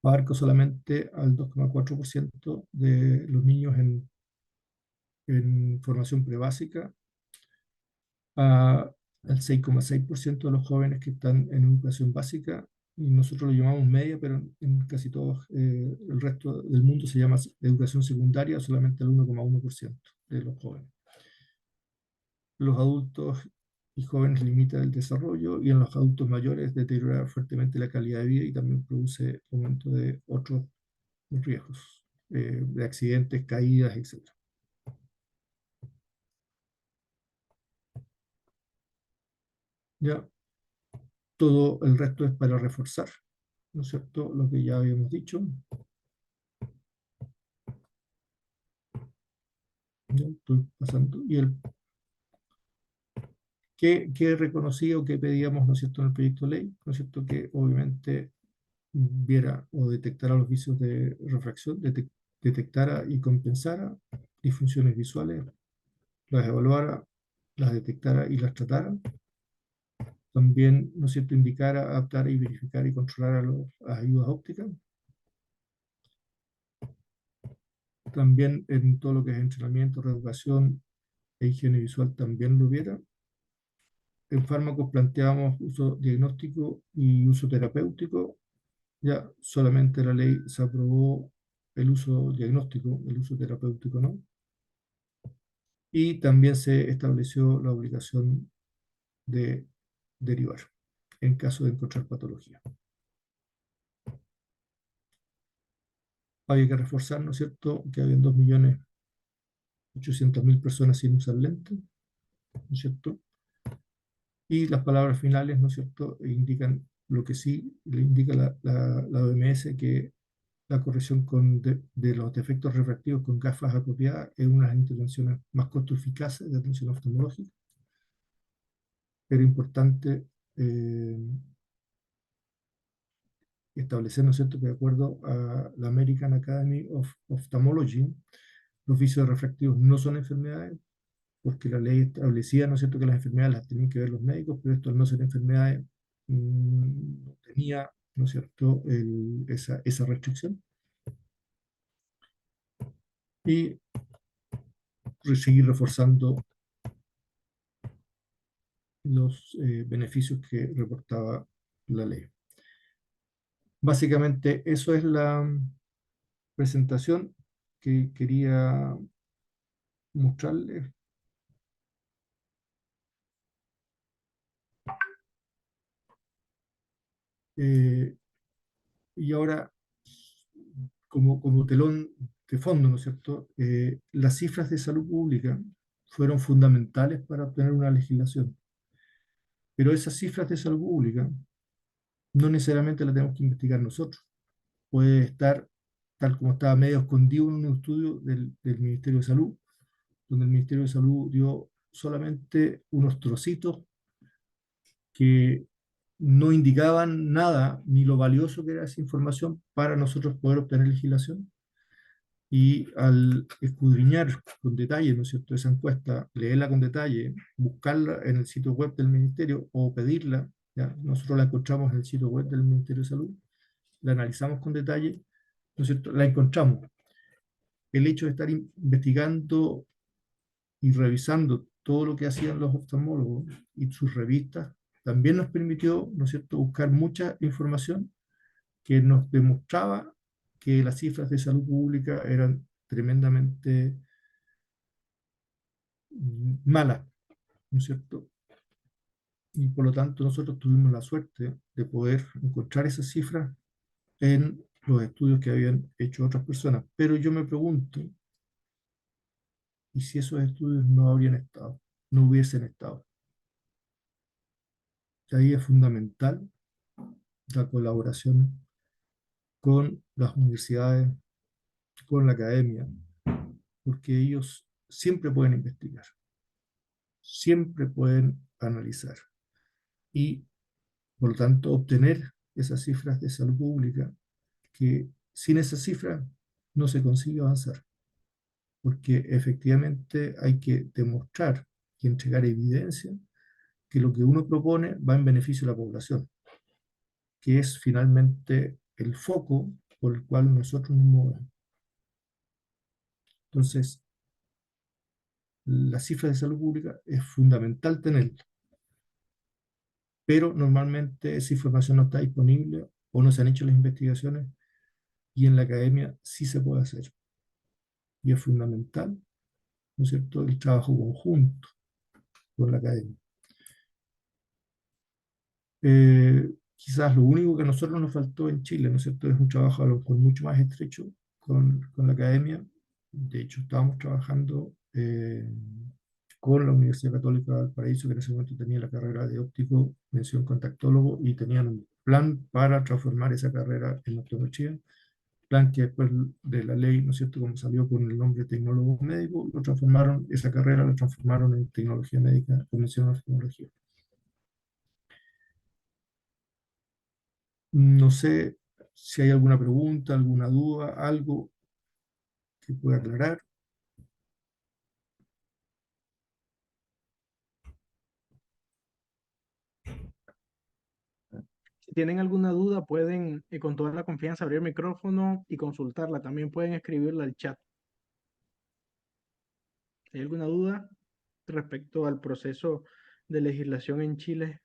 Speaker 3: abarca solamente al 2,4% de los niños en formación prebásica, al 6,6% de los jóvenes que están en educación básica, y nosotros lo llamamos media, pero en casi todos el resto del mundo se llama educación secundaria, solamente el 1,1% de los jóvenes. Los adultos y jóvenes limita el desarrollo, y en los adultos mayores deteriora fuertemente la calidad de vida y también produce aumento de otros riesgos, de accidentes, caídas, etc. Ya, todo el resto es para reforzar, ¿no es cierto?, lo que ya habíamos dicho. Ya estoy pasando. Y ¿qué he reconocido, qué pedíamos, ¿no es cierto?, en el proyecto de ley? ¿No es cierto?, que obviamente viera o detectara los vicios de refracción, detectara y compensara disfunciones visuales, las evaluara, las detectara y las tratara. También, ¿no es cierto?, indicara, adaptar y verificar y controlar las ayudas ópticas. También en todo lo que es entrenamiento, reeducación e higiene visual también lo hubiera. En fármacos planteamos uso diagnóstico y uso terapéutico. Ya solamente la ley se aprobó el uso diagnóstico, el uso terapéutico no. Y también se estableció la obligación de derivar en caso de encontrar patología. Había que reforzar, ¿no es cierto?, que habían 2.800.000 personas sin usar lentes, ¿no es cierto? Y las palabras finales, ¿no es cierto?, indican lo que sí le indica la OMS, que la corrección de los defectos refractivos con gafas apropiadas es una de las intervenciones más costo eficaces de atención oftalmológica. Era importante establecer, ¿no es cierto?, que de acuerdo a la American Academy of Ophthalmology, los vicios refractivos no son enfermedades, porque la ley establecía, ¿no es cierto?, que las enfermedades las tenían que ver los médicos, pero esto al no ser enfermedades no tenía, ¿no es cierto?, esa restricción. Y seguir reforzando los beneficios que reportaba la ley. Básicamente, eso es la presentación que quería mostrarles. Y ahora, como telón de fondo, ¿no es cierto?, las cifras de salud pública fueron fundamentales para obtener una legislación. Pero esas cifras de salud pública no necesariamente las tenemos que investigar nosotros. Puede estar, tal como estaba medio escondido en un estudio del Ministerio de Salud, donde el Ministerio de Salud dio solamente unos trocitos que no indicaban nada, ni lo valioso que era esa información para nosotros poder obtener legislación. Y al escudriñar con detalle, ¿no es cierto?, esa encuesta, leerla con detalle, buscarla en el sitio web del Ministerio o pedirla, ¿ya? Nosotros la encontramos en el sitio web del Ministerio de Salud, la analizamos con detalle, ¿no es cierto?, la encontramos. El hecho de estar investigando y revisando todo lo que hacían los oftalmólogos y sus revistas, también nos permitió, ¿no es cierto?, buscar mucha información que nos demostraba que las cifras de salud pública eran tremendamente malas, ¿no es cierto? Y por lo tanto nosotros tuvimos la suerte de poder encontrar esas cifras en los estudios que habían hecho otras personas. Pero yo me pregunto, ¿y si esos estudios no habrían estado, no hubiesen estado? Y ahí es fundamental la colaboración con las universidades, con la academia, porque ellos siempre pueden investigar, siempre pueden analizar y, por lo tanto, obtener esas cifras de salud pública que sin esas cifras no se consigue avanzar, porque efectivamente hay que demostrar y entregar evidencia que lo que uno propone va en beneficio de la población, que es finalmente el foco por el cual nosotros nos movemos. Entonces, las cifras de salud pública es fundamental tenerlas, pero normalmente esa información no está disponible o no se han hecho las investigaciones, y en la academia sí se puede hacer. Y es fundamental, ¿no es cierto?, el trabajo conjunto con la academia. Quizás lo único que a nosotros nos faltó en Chile, ¿no es cierto?, es un trabajo con mucho más estrecho con la academia. De hecho, estábamos trabajando con la Universidad Católica de Valparaíso, que en ese momento tenía la carrera de óptico, mención contactólogo, y tenían un plan para transformar esa carrera en optometría, plan que después de la ley, ¿no es cierto?, como salió con el nombre de tecnólogo médico, lo transformaron, esa carrera la transformaron en tecnología médica, con mención a oftalmología. No sé si hay alguna pregunta, alguna duda, algo que pueda aclarar.
Speaker 1: Si tienen alguna duda, pueden con toda la confianza abrir el micrófono y consultarla. También pueden escribirla al chat. ¿Hay alguna duda respecto al proceso de legislación en Chile?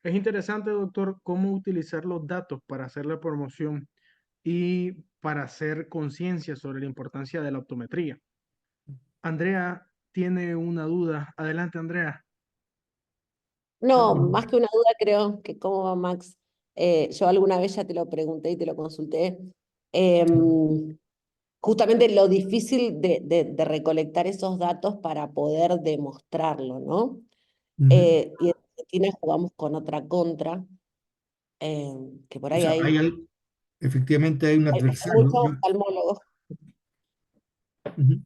Speaker 1: Es interesante, doctor, cómo utilizar los datos para hacer la promoción y para hacer conciencia sobre la importancia de la optometría. Andrea tiene una duda. Adelante, Andrea.
Speaker 4: No, más que una duda, creo que cómo va Max yo alguna vez ya te lo pregunté y te lo consulté, justamente lo difícil de recolectar esos datos para poder demostrarlo, ¿no?
Speaker 3: Ujú.
Speaker 4: Y en Argentina jugamos con otra contra, eh, que por
Speaker 3: O
Speaker 4: ahí
Speaker 3: sea, efectivamente hay un
Speaker 4: hay
Speaker 3: adversario.
Speaker 4: muchos oftalmólogos.
Speaker 3: Ujú.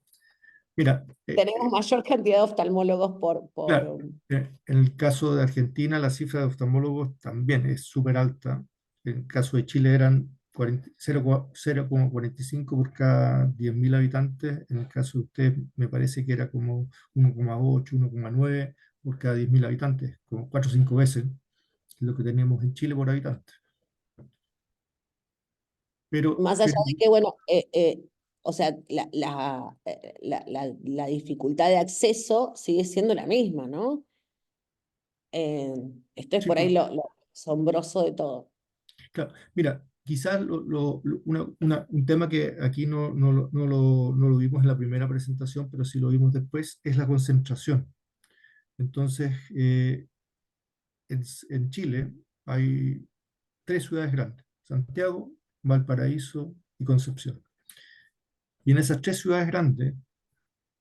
Speaker 3: Mira,
Speaker 4: Tenemos mayor cantidad de oftalmólogos
Speaker 3: claro, en el caso de Argentina la cifra de oftalmólogos también es súper alta. En el caso de Chile eran 0,45 por cada 10.000 habitantes. En el caso de usted me parece que era como 1,8, 1,9 por cada 10.000 habitantes, como 4 o 5 veces lo que tenemos en Chile por habitante.
Speaker 4: Más allá
Speaker 3: Pero
Speaker 4: de que, bueno, o sea, la dificultad de acceso sigue siendo la misma, ¿no? Eh, Esto es
Speaker 3: sí,
Speaker 4: por ahí lo asombroso de todo.
Speaker 3: claro, mira, quizás un tema que aquí no lo vimos en la primera presentación, pero sí lo vimos después, es la concentración. Entonces, en Chile hay tres ciudades grandes: Santiago, Valparaíso y Concepción. Y en esas tres ciudades grandes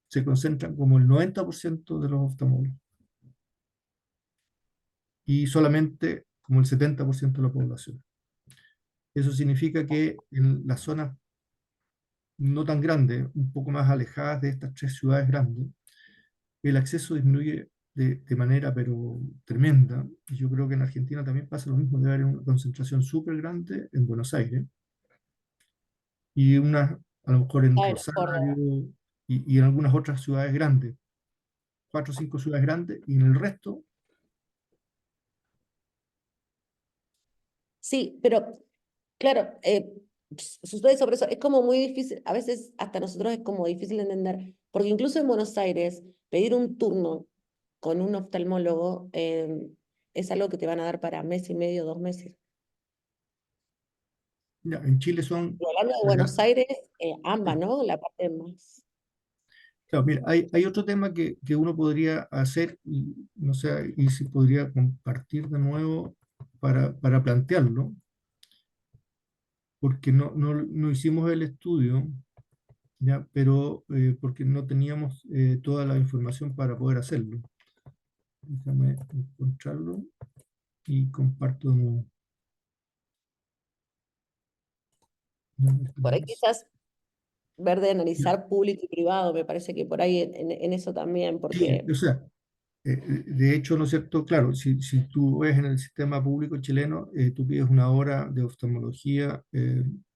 Speaker 3: se concentran como el 90% de los oftalmólogos y solamente como el 70% de la población. Eso significa que en las zonas no tan grandes, un poco más alejadas de estas tres ciudades grandes, el acceso disminuye de manera pero tremenda. Y yo creo que en Argentina también pasa lo mismo, debe haber una concentración súper grande en Buenos Aires y una, a lo mejor en
Speaker 4: Ah, en
Speaker 3: Rosario
Speaker 4: Córdoba.
Speaker 3: y en algunas otras ciudades grandes, cuatro o cinco ciudades grandes, y en el resto,
Speaker 4: Sí, pero claro, sucede sobre eso. Es como muy difícil, a veces hasta nosotros es como difícil de entender, porque incluso en Buenos Aires, pedir un turno con un oftalmólogo es algo que te van a dar para mes y medio, 2 meses.
Speaker 3: ya, en Chile son...
Speaker 4: Y hablando de Buenos Aires, AMBA, ¿no? La parte más.
Speaker 3: Claro, mira, hay otro tema que uno podría hacer, y no sé, y si podría compartir de nuevo para plantearlo, porque no hicimos el estudio, ¿ya? Pero porque no teníamos toda la información para poder hacerlo. Déjame encontrarlo y comparto de nuevo. Ya,
Speaker 4: Por ahí quizás ver de
Speaker 3: ya.
Speaker 4: analizar público y privado, me parece que por ahí en eso también,
Speaker 3: Sí,
Speaker 4: porque
Speaker 3: o sea, de hecho, ¿no es cierto? Claro, si tú ves en el sistema público chileno, tú pides una hora de oftalmología,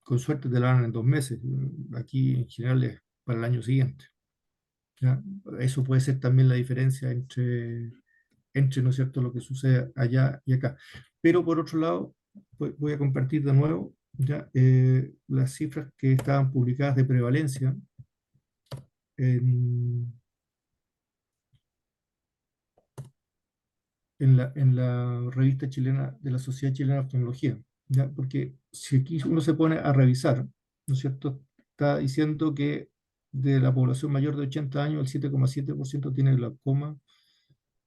Speaker 3: con suerte te la dan en 2 meses. Aquí en general es para el año siguiente. ¿Ya? Eso puede ser también la diferencia entre, ¿no es cierto?, lo que sucede allá y acá. Pero por otro lado, voy a compartir de nuevo ya las cifras que estaban publicadas de prevalencia en, en la revista chilena de la Sociedad Chilena de Oftalmología, ¿ya? Porque si aquí uno se pone a revisar, ¿no es cierto?, está diciendo que de la población mayor de 80 años, el 7,7% tiene glaucoma,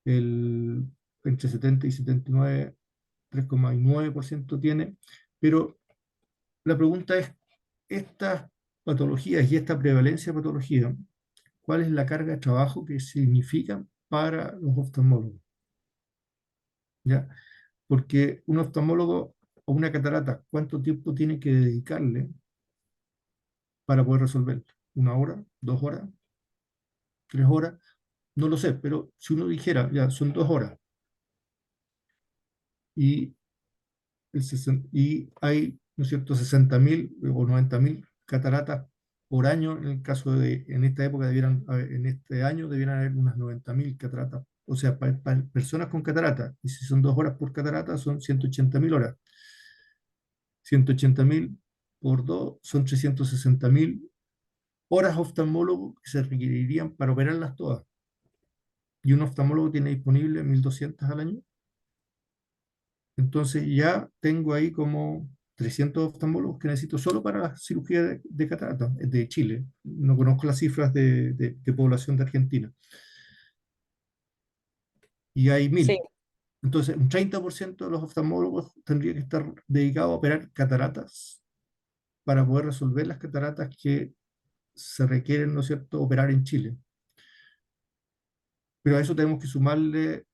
Speaker 3: el, entre 70 y 79, 3,9% tiene, pero la pregunta es, estas patologías y esta prevalencia de patología, ¿cuál es la carga de trabajo que significan para los oftalmólogos? ¿Ya? Porque un oftalmólogo o una catarata, ¿cuánto tiempo tiene que dedicarle para poder resolverlo? ¿Una hora? ¿2 horas? ¿3 horas? No lo sé, pero si uno dijera, ya son 2 horas y, y hay, ¿no es cierto?, 60.000 o 90.000 cataratas por año. En el caso de, en esta época en este año debieran haber unas 90.000 cataratas. O sea, para personas con catarata, y si son 2 horas por catarata, son 180.000 horas. 180.000 por 2 son 360.000 horas oftalmólogo que se requerirían para operarlas todas. Y un oftalmólogo tiene disponible 1.200 al año. Entonces ya tengo ahí como 300 oftalmólogos que necesito solo para la cirugía de catarata de Chile. No conozco las cifras de población de Argentina. Y hay
Speaker 4: sí,
Speaker 3: 1.000. Entonces, un 30% de los oftalmólogos tendría que estar dedicado a operar cataratas para poder resolver las cataratas que se requieren, ¿no es cierto?, operar en Chile. Pero a eso tenemos que sumarle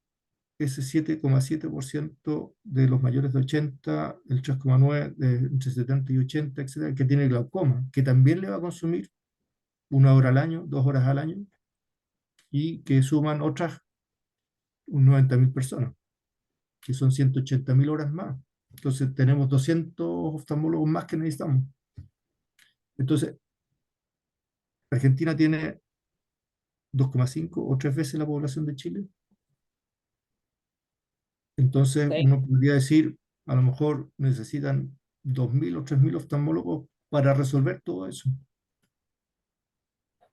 Speaker 3: ese 7,7% de los mayores de 80, el 3,9% de entre 70 y 80, etcétera, que tiene glaucoma, que también le va a consumir 1 hora al año, 2 horas al año, y que suman otras 90.000 personas, que son 180.000 horas más. Entonces tenemos 200 oftalmólogos más que necesitamos. Entonces, Argentina tiene 2,5 o 3 veces la población de Chile. Entonces,
Speaker 4: Ok.
Speaker 3: uno podría decir, a lo mejor necesitan 2.000 o 3.000 oftalmólogos para resolver todo eso.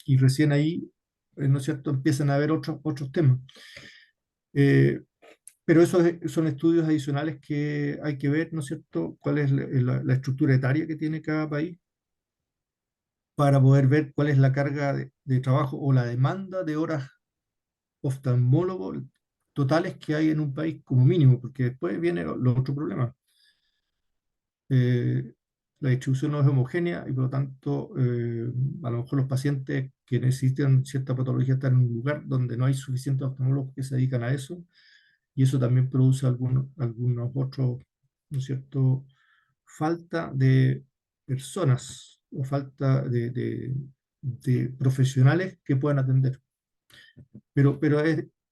Speaker 3: Y recién ahí, ¿no es cierto?, empiezan a haber otros temas. Eh, pero esos son estudios adicionales que hay que ver, ¿no es cierto?, cuál es la estructura etaria que tiene cada país para poder ver cuál es la carga de trabajo o la demanda de horas oftalmólogos totales que hay en un país como mínimo, porque después viene lo otro problema. eh, la distribución no es homogénea y por lo tanto a lo mejor los pacientes que necesitan cierta patología están en un lugar donde no hay suficientes oftalmólogos que se dedican a eso y eso también produce algunos otros, ¿no es cierto?, falta de personas o falta de profesionales que puedan atender.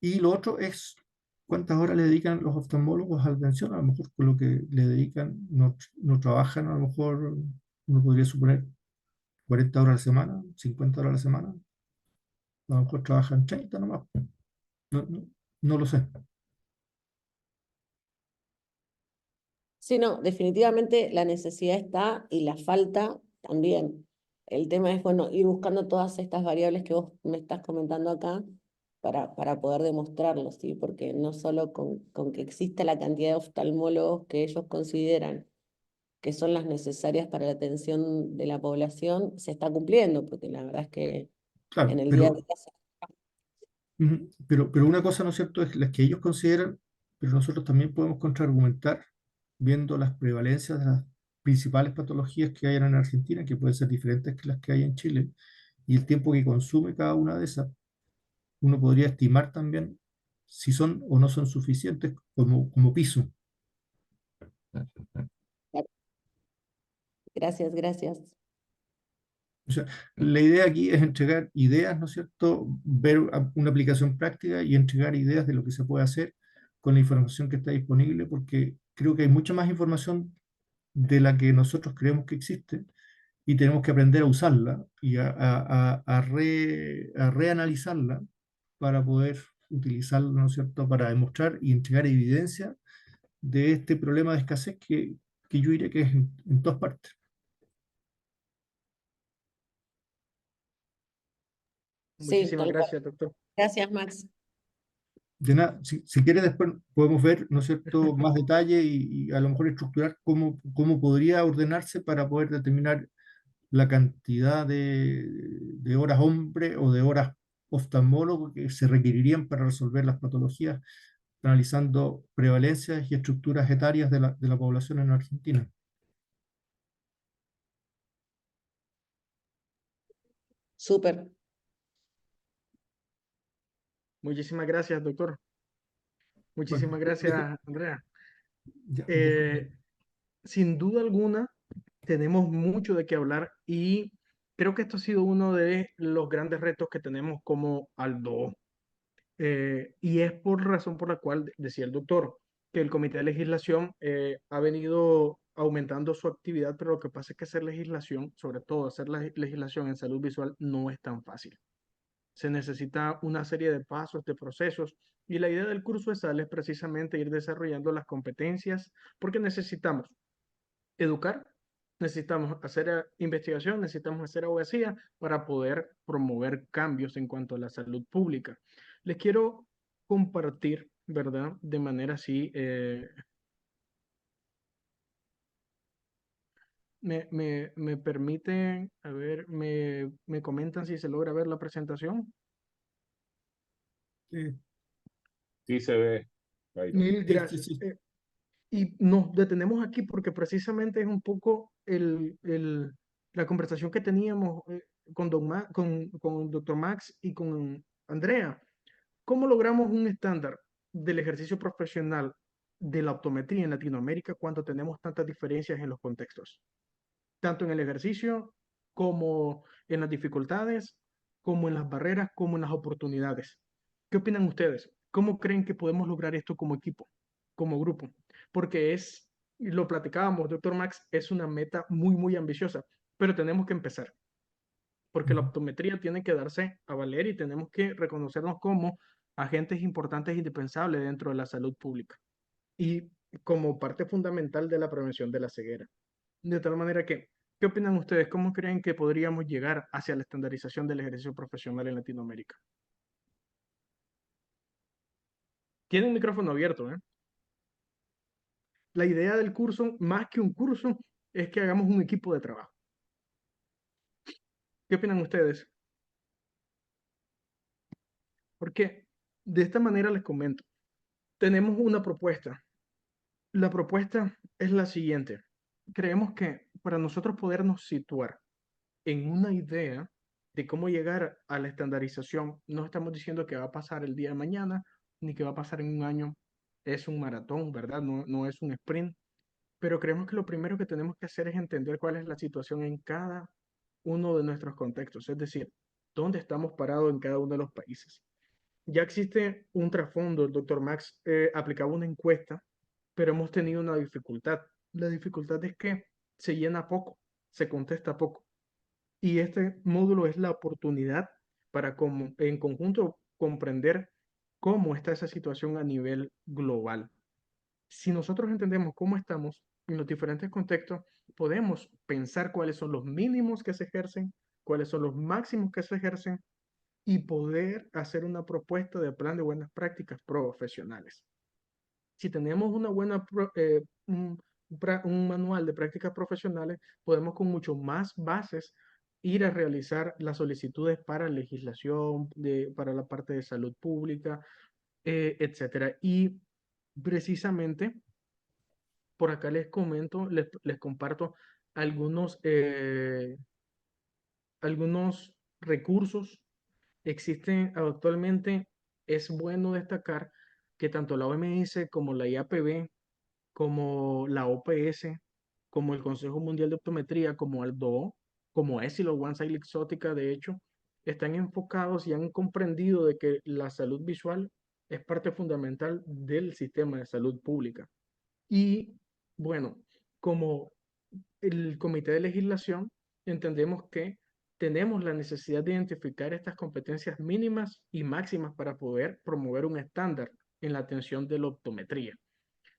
Speaker 3: Y lo otro es cuántas horas le dedican los oftalmólogos a la atención. A lo mejor con lo que le dedican no trabajan, a lo mejor uno podría suponer 40 horas a la semana, 50 horas a la semana. A lo mejor trabajan 30 nomás. No lo sé.
Speaker 4: Sí, no, definitivamente la necesidad está y la falta también. El tema es, bueno, ir buscando todas estas variables que vos me estás comentando acá para poder demostrarlo, ¿sí? Porque no solo con que exista la cantidad de oftalmólogos que ellos consideran que son las necesarias para la atención de la población, se está cumpliendo, porque la verdad es que en
Speaker 3: Claro,
Speaker 4: el día a día
Speaker 3: pero una cosa, ¿no es cierto?, es las que ellos consideran, pero nosotros también podemos contraargumentar viendo las prevalencias de las principales patologías que hay en Argentina, que pueden ser diferentes que las que hay en Chile, y el tiempo que consume cada una de esas. Uno podría estimar también si son o no son suficientes como piso.
Speaker 4: gracias, gracias.
Speaker 3: O sea, la idea aquí es entregar ideas, ¿no es cierto? Ver una aplicación práctica y entregar ideas de lo que se puede hacer con la información que está disponible, porque creo que hay mucha más información de la que nosotros creemos que existe y tenemos que aprender a usarla y a reanalizarla para poder utilizarla, ¿no es cierto?, para demostrar y entregar evidencia de este problema de escasez que yo diría que es en todas partes.
Speaker 4: Sí,
Speaker 1: Muchísimas
Speaker 4: tal cual.
Speaker 1: gracias, doctor.
Speaker 4: Gracias, Max.
Speaker 3: De nada, si quieres después podemos ver, ¿no es cierto?, más detalle y a lo mejor estructurar cómo podría ordenarse para poder determinar la cantidad de horas hombre o de horas oftalmólogo que se requerirían para resolver las patologías, analizando prevalencias y estructuras etarias de la población en Argentina.
Speaker 4: Súper.
Speaker 1: Muchísimas gracias, doctor.
Speaker 3: Bueno,
Speaker 1: Muchísimas gracias, Andrea.
Speaker 3: déjame.
Speaker 1: Eh, Sin duda alguna, tenemos mucho de qué hablar y creo que esto ha sido uno de los grandes retos que tenemos como Aldo. Y es por razón por la cual decía el doctor que el Comité de Legislación ha venido aumentando su actividad, pero lo que pasa es que hacer legislación, sobre todo hacer la legislación en salud visual, no es tan fácil. Se necesita una serie de pasos, de procesos, y la idea del curso de SAL es precisamente ir desarrollando las competencias, porque necesitamos educar, necesitamos hacer investigación, necesitamos hacer abogacía para poder promover cambios en cuanto a la salud pública. Les quiero compartir, ¿verdad? De manera así, me permiten, a ver, me comentan si se logra ver la presentación.
Speaker 3: Eh,
Speaker 5: Sí se ve.
Speaker 1: Mil
Speaker 3: Sí, sí,
Speaker 1: gracias.
Speaker 3: sí.
Speaker 1: Y nos detenemos aquí porque precisamente es un poco la conversación que teníamos con, con Dr. Max y con Andrea. ¿Cómo logramos un estándar del ejercicio profesional de la optometría en Latinoamérica cuando tenemos tantas diferencias en los contextos? Tanto en el ejercicio como en las dificultades, como en las barreras, como en las oportunidades. ¿Qué opinan ustedes? ¿Cómo creen que podemos lograr esto como equipo, como grupo? Porque y lo platicábamos, doctor Max, es una meta muy, muy ambiciosa, pero tenemos que empezar, porque la optometría tiene que darse a valer y tenemos que reconocernos como agentes importantes e indispensables dentro de la salud pública y como parte fundamental de la prevención de la ceguera. De tal manera que, ¿qué opinan ustedes? ¿Cómo creen que podríamos llegar hacia la estandarización del ejercicio profesional en Latinoamérica? Tiene un micrófono abierto, ¿eh? La idea del curso, más que un curso, es que hagamos un equipo de trabajo. ¿Qué opinan ustedes? Porque de esta manera les comento. Tenemos una propuesta. La propuesta es la siguiente. Creemos que para nosotros podernos situar en una idea de cómo llegar a la estandarización, no estamos diciendo que va a pasar el día de mañana, ni que va a pasar en un año. Es un maratón, ¿verdad? No, no es un sprint. Pero creemos que lo primero que tenemos que hacer es entender cuál es la situación en cada uno de nuestros contextos, es decir, dónde estamos parados en cada uno de los países. Ya existe un trasfondo, el doctor Max aplicaba una encuesta, pero hemos tenido una dificultad. La dificultad es que se llena poco, se contesta poco. Y este módulo es la oportunidad para en conjunto comprender cómo está esa situación a nivel global. Si nosotros entendemos cómo estamos en los diferentes contextos, podemos pensar cuáles son los mínimos que se ejercen, cuáles son los máximos que se ejercen y poder hacer una propuesta de plan de buenas prácticas profesionales. Si tenemos una un manual de prácticas profesionales, podemos con mucho más bases ir a realizar las solicitudes para legislación, para la parte de salud pública, etcétera. Y precisamente por acá les comento, les comparto algunos, algunos recursos existen actualmente. Es bueno destacar que tanto la OMS como la IAPB, como la OPS, como el Consejo Mundial de Optometría, como el DOO, como ESILO, One Sight Exótica, de hecho, están enfocados y han comprendido de que la salud visual es parte fundamental del sistema de salud pública. Y bueno, como el Comité de Legislación, entendemos que tenemos la necesidad de identificar estas competencias mínimas y máximas para poder promover un estándar en la atención de la optometría.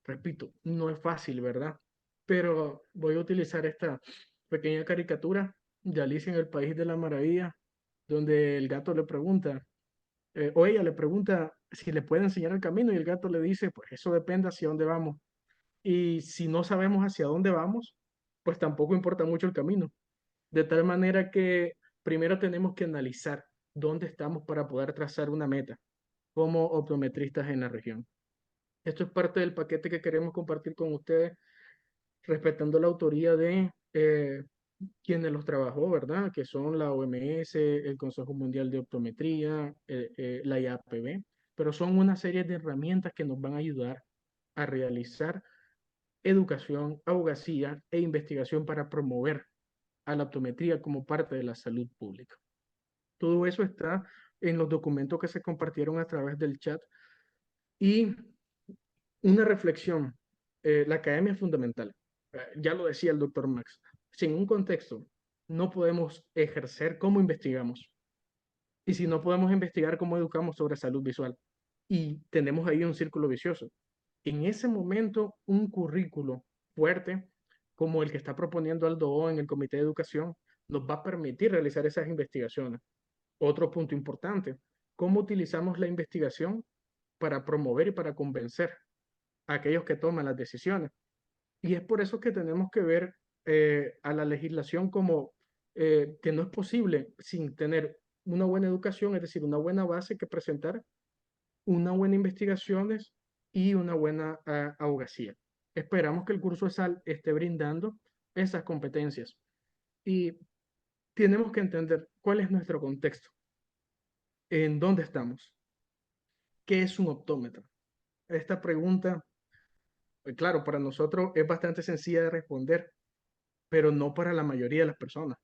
Speaker 1: Repito, no es fácil, ¿verdad? Pero voy a utilizar esta pequeña caricatura de Alicia en el País de la Maravilla, donde el gato le pregunta, o ella le pregunta si le puede enseñar el camino y el gato le dice, pues eso depende hacia dónde vamos. Y si no sabemos hacia dónde vamos, pues tampoco importa mucho el camino. De tal manera que primero tenemos que analizar dónde estamos para poder trazar una meta como optometristas en la región. Esto es parte del paquete que queremos compartir con ustedes, respetando la autoría de quienes los trabajó, ¿verdad? Que son la OMS, el Consejo Mundial de Optometría, la IAPB, pero son una serie de herramientas que nos van a ayudar a realizar educación, abogacía e investigación para promover a la optometría como parte de la salud pública. Todo eso está en los documentos que se compartieron a través del chat. Y una reflexión, la academia es fundamental. Ya lo decía el doctor Max. Sin un contexto, no podemos ejercer cómo investigamos. Y si no podemos investigar, cómo educamos sobre salud visual. Y tenemos ahí un círculo vicioso. En ese momento, un currículo fuerte, como el que está proponiendo Aldo en el Comité de Educación, nos va a permitir realizar esas investigaciones. Otro punto importante, cómo utilizamos la investigación para promover y para convencer a aquellos que toman las decisiones. Y es por eso que tenemos que ver a la legislación como que no es posible sin tener una buena educación, es decir, una buena base que presentar, una buena investigaciones y una buena abogacía. Esperamos que el curso ESAL esté brindando esas competencias y tenemos que entender cuál es nuestro contexto, en dónde estamos, qué es un optómetra. Esta pregunta, claro, para nosotros es bastante sencilla de responder, pero no para la mayoría de las personas.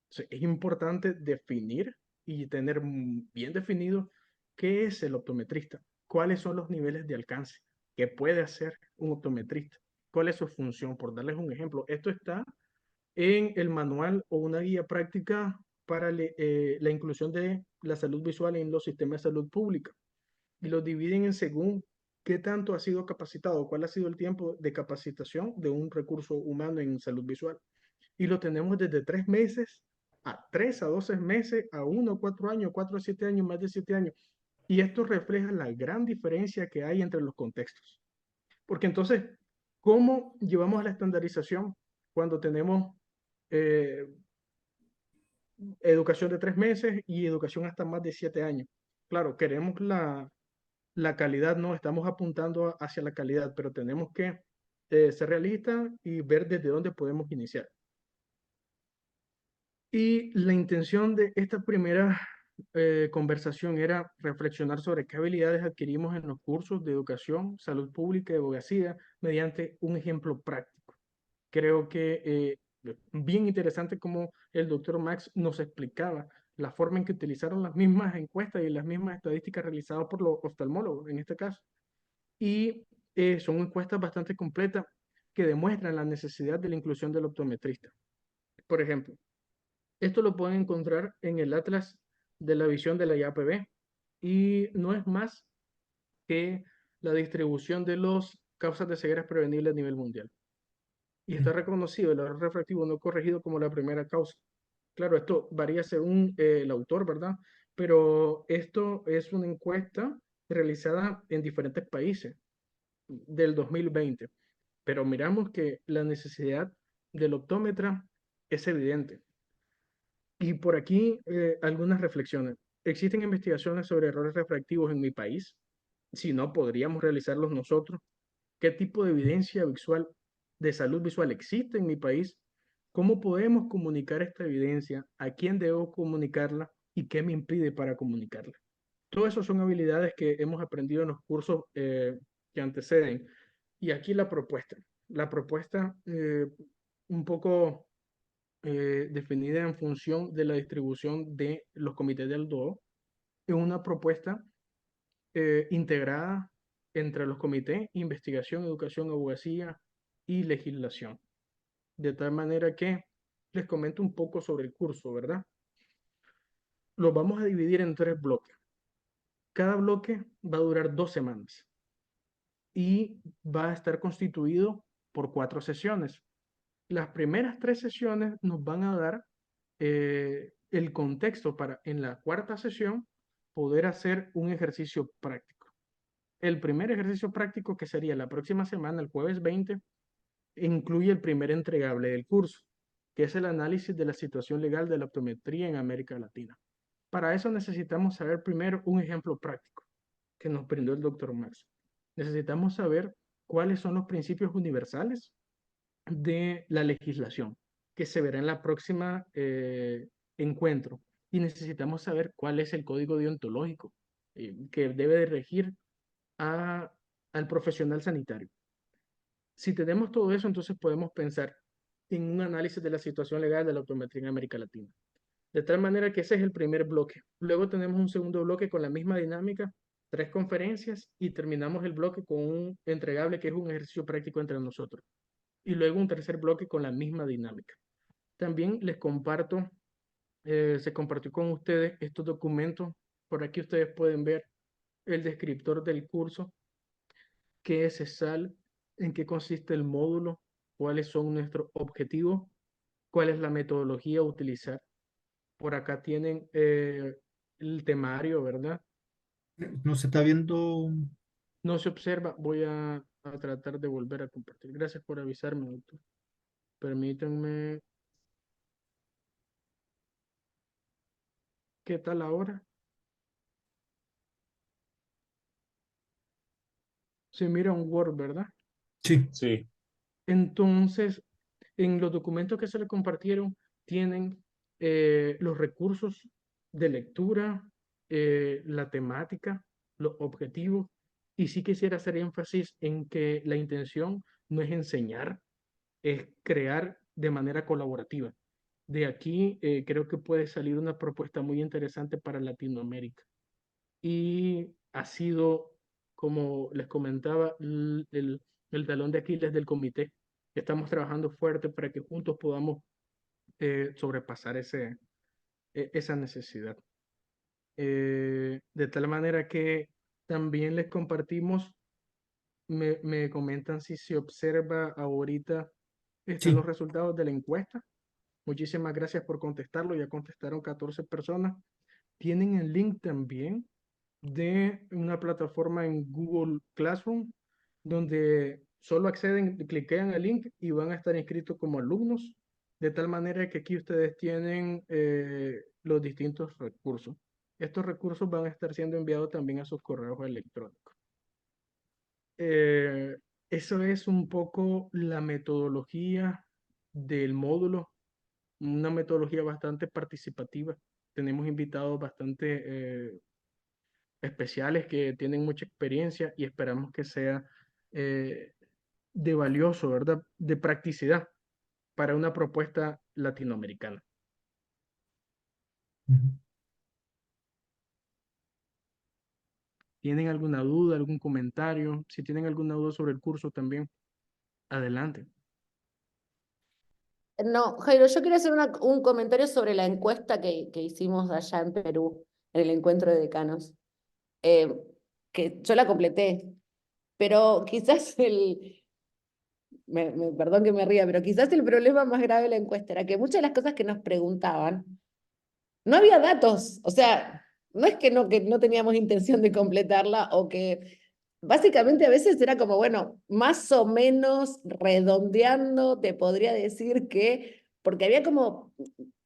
Speaker 1: Entonces, es importante definir y tener bien definido qué es el optometrista, cuáles son los niveles de alcance, qué puede hacer un optometrista, cuál es su función. Por darles un ejemplo, esto está en el manual o una guía práctica para la inclusión de la salud visual en los sistemas de salud pública y los dividen en según qué tanto ha sido capacitado, cuál ha sido el tiempo de capacitación de un recurso humano en salud visual. Y lo tenemos desde 3 meses a 3 a 12 meses, a 1 a 4 años, 4 a 7 años, más de 7 años. Y esto refleja la gran diferencia que hay entre los contextos. Porque entonces, ¿cómo llevamos a la estandarización cuando tenemos eh, educación de 3 meses y educación hasta más de 7 años? Claro, queremos la calidad, no estamos apuntando hacia la calidad, pero tenemos que ser realistas y ver desde dónde podemos iniciar. Y la intención de esta primera conversación era reflexionar sobre qué habilidades adquirimos en los cursos de educación, salud pública y abogacía mediante un ejemplo práctico. Creo que bien interesante como el doctor Max nos explicaba la forma en que utilizaron las mismas encuestas y las mismas estadísticas realizadas por los oftalmólogos en este caso. Y son encuestas bastante completas que demuestran la necesidad de la inclusión del optometrista. Por ejemplo, esto lo pueden encontrar en el Atlas de la visión de la IAPB y no es más que la distribución de los causas de ceguera prevenibles a nivel mundial. Y está reconocido el error refractivo no corregido como la primera causa. Claro, esto varía según el autor, ¿verdad? Pero esto es una encuesta realizada en diferentes países del 2020. Pero miramos que la necesidad del optómetra es evidente. Y por aquí algunas reflexiones. ¿Existen investigaciones sobre errores refractivos en mi país? Si no, podríamos realizarlos nosotros. ¿Qué tipo de evidencia visual de salud visual existe en mi país? ¿Cómo podemos comunicar esta evidencia? ¿A quién debo comunicarla? ¿Y qué me impide para comunicarla? Todo eso son habilidades que hemos aprendido en los cursos que anteceden. Y aquí la propuesta. La propuesta un poco definida en función de la distribución de los comités del DOO, es una propuesta integrada entre los comités, investigación, educación, abogacía y legislación. De tal manera que les comento un poco sobre el curso, ¿verdad? Lo vamos a dividir en 3 bloques. Cada bloque va a durar 2 semanas y va a estar constituido por 4 sesiones. Las primeras 3 sesiones nos van a dar el contexto para en la cuarta sesión poder hacer un ejercicio práctico. El primer ejercicio práctico, que sería la próxima semana, el jueves 20, incluye el primer entregable del curso, que es el análisis de la situación legal de la optometría en América Latina. Para eso necesitamos saber primero un ejemplo práctico que nos brindó el doctor Max. Necesitamos saber cuáles son los principios universales de la legislación que se verá en la próxima encuentro. Y necesitamos saber cuál es el código deontológico que debe de regir al profesional sanitario. Si tenemos todo eso, entonces podemos pensar en un análisis de la situación legal de la optometría en América Latina. De tal manera que ese es el primer bloque. Luego tenemos un segundo bloque con la misma dinámica, 3 conferencias y terminamos el bloque con un entregable que es un ejercicio práctico entre nosotros. Y luego un tercer bloque con la misma dinámica. También les comparto, se compartió con ustedes estos documentos. Por aquí ustedes pueden ver el descriptor del curso, qué es ESAL, en qué consiste el módulo, cuáles son nuestros objetivos, cuál es la metodología a utilizar. Por acá tienen el temario, ¿verdad?
Speaker 3: No se está viendo.
Speaker 1: No se observa, voy a tratar de volver a compartir. Gracias por avisarme, doctor. Permítanme, ¿qué tal ahora? se mira un Word, ¿verdad?
Speaker 3: Sí,
Speaker 5: Sí,
Speaker 1: Entonces, en los documentos que se le compartieron, tienen los recursos de lectura, la temática, los objetivos, y sí quisiera hacer énfasis en que la intención no es enseñar, es crear de manera colaborativa. De aquí creo que puede salir una propuesta muy interesante para Latinoamérica. Y ha sido, como les comentaba, el talón de Aquiles del comité. Estamos trabajando fuerte para que juntos podamos sobrepasar esa necesidad. De tal manera que también les compartimos, me comentan si se observa ahorita, están
Speaker 3: sí.
Speaker 1: los resultados de la encuesta. Muchísimas gracias por contestarlo, ya contestaron 14 personas. Tienen el link también de una plataforma en Google Classroom, donde solo acceden, cliquean el link y van a estar inscritos como alumnos, de tal manera que aquí ustedes tienen los distintos recursos. Estos recursos van a estar siendo enviados también a sus correos electrónicos. Eh, Eso es un poco la metodología del módulo, una metodología bastante participativa. Tenemos invitados bastante especiales que tienen mucha experiencia y esperamos que sea eh, de valioso, ¿verdad? De practicidad para una propuesta latinoamericana.
Speaker 3: Ujú.
Speaker 1: ¿Tienen alguna duda, algún comentario? Si tienen alguna duda sobre el curso también, adelante.
Speaker 4: No, Jairo, yo quería hacer un comentario sobre la encuesta que hicimos allá en Perú, en el encuentro de decanos, eh, que yo la completé, pero quizás perdón que me ría, pero quizás el problema más grave de la encuesta era que muchas de las cosas que nos preguntaban, no había datos, o sea, no es que no teníamos intención de completarla o que básicamente a veces era como, bueno, más o menos redondeando, te podría decir que, porque había como,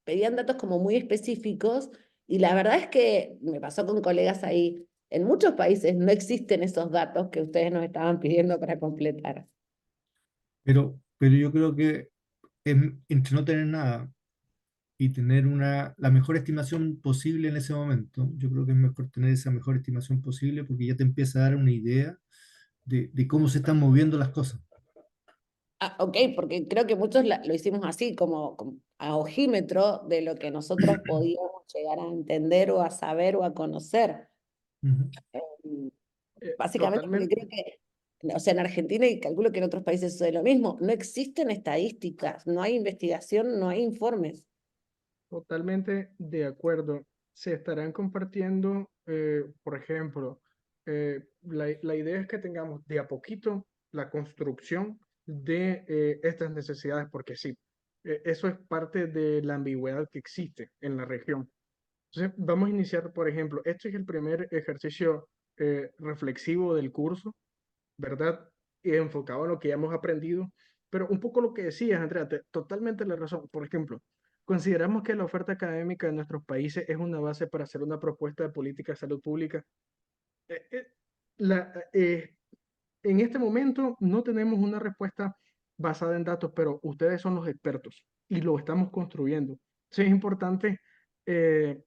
Speaker 4: pedían datos como muy específicos y la verdad es que me pasó con colegas ahí, en muchos países no existen esos datos que ustedes nos estaban pidiendo para completar.
Speaker 3: Pero yo creo que entre no tener nada y tener la mejor estimación posible en ese momento, yo creo que es mejor tener esa mejor estimación posible porque ya te empieza a dar una idea de cómo se están moviendo las cosas.
Speaker 4: Ah, ok, porque creo que muchos lo hicimos así, como a ojímetro de lo que nosotros podíamos llegar a entender o a saber o a conocer.
Speaker 3: Ujú.
Speaker 4: Mm, Básicamente porque
Speaker 1: Totalmente,
Speaker 4: creo que, o sea, en Argentina y calculo que en otros países sucede lo mismo, no existen estadísticas, no hay investigación, no hay informes.
Speaker 1: totalmente de acuerdo. Se estarán compartiendo, por ejemplo, la idea es que tengamos de a poquito la construcción de estas necesidades, porque sí, eso es parte de la ambigüedad que existe en la región. Entonces, vamos a iniciar, por ejemplo, este es el primer ejercicio reflexivo del curso, ¿verdad? Y enfocado en lo que ya hemos aprendido, pero un poco lo que decías, Andrea, totalmente la razón. Por ejemplo, consideramos que la oferta académica de nuestros países es una base para hacer una propuesta de política de salud pública. Eh, eh, la, en este momento no tenemos una respuesta basada en datos, pero ustedes son los expertos y lo estamos construyendo. Entonces es importante eh,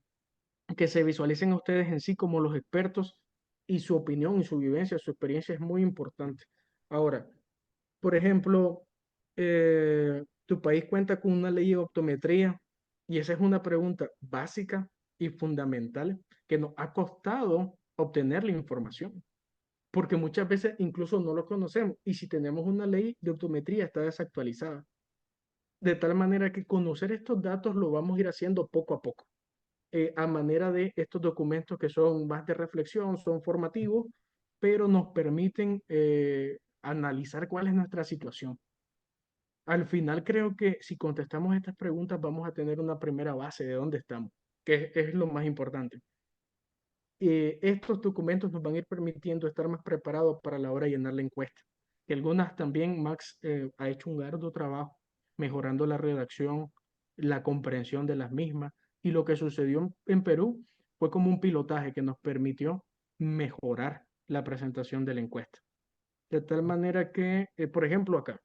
Speaker 1: que se visualicen a ustedes en sí como los expertos y su opinión y su vivencia, su experiencia es muy importante. Ahora, por ejemplo, tu país cuenta con una ley de optometría y esa es una pregunta básica y fundamental que nos ha costado obtener la información, porque muchas veces incluso no lo conocemos y si tenemos una ley de optometría está desactualizada, de tal manera que conocer estos datos lo vamos a ir haciendo poco a poco a manera de estos documentos que son más de reflexión, son formativos, pero nos permiten analizar cuál es nuestra situación. Al final creo que si contestamos estas preguntas vamos a tener una primera base de dónde estamos, que es lo más importante. Estos documentos nos van a ir permitiendo estar más preparados para la hora de llenar la encuesta. Y algunas también, Max ha hecho un arduo trabajo mejorando la redacción, la comprensión de las mismas. Y lo que sucedió en Perú fue como un pilotaje que nos permitió mejorar la presentación de la encuesta. De tal manera que, por ejemplo, acá,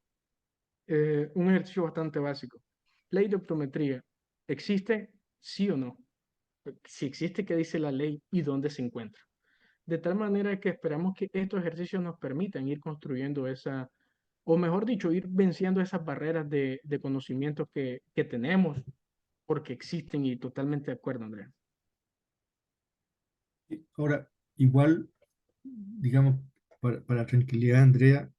Speaker 1: un ejercicio bastante básico. Ley de optometría, ¿existe? ¿Sí o no? Si existe, ¿qué dice la ley y dónde se encuentra? De tal manera que esperamos que estos ejercicios nos permitan ir construyendo esa, o mejor dicho, ir venciendo esas barreras de conocimientos que tenemos, porque existen y totalmente de acuerdo, Andrea.
Speaker 3: Ahora, igual, digamos, para tranquilidad de Andrea,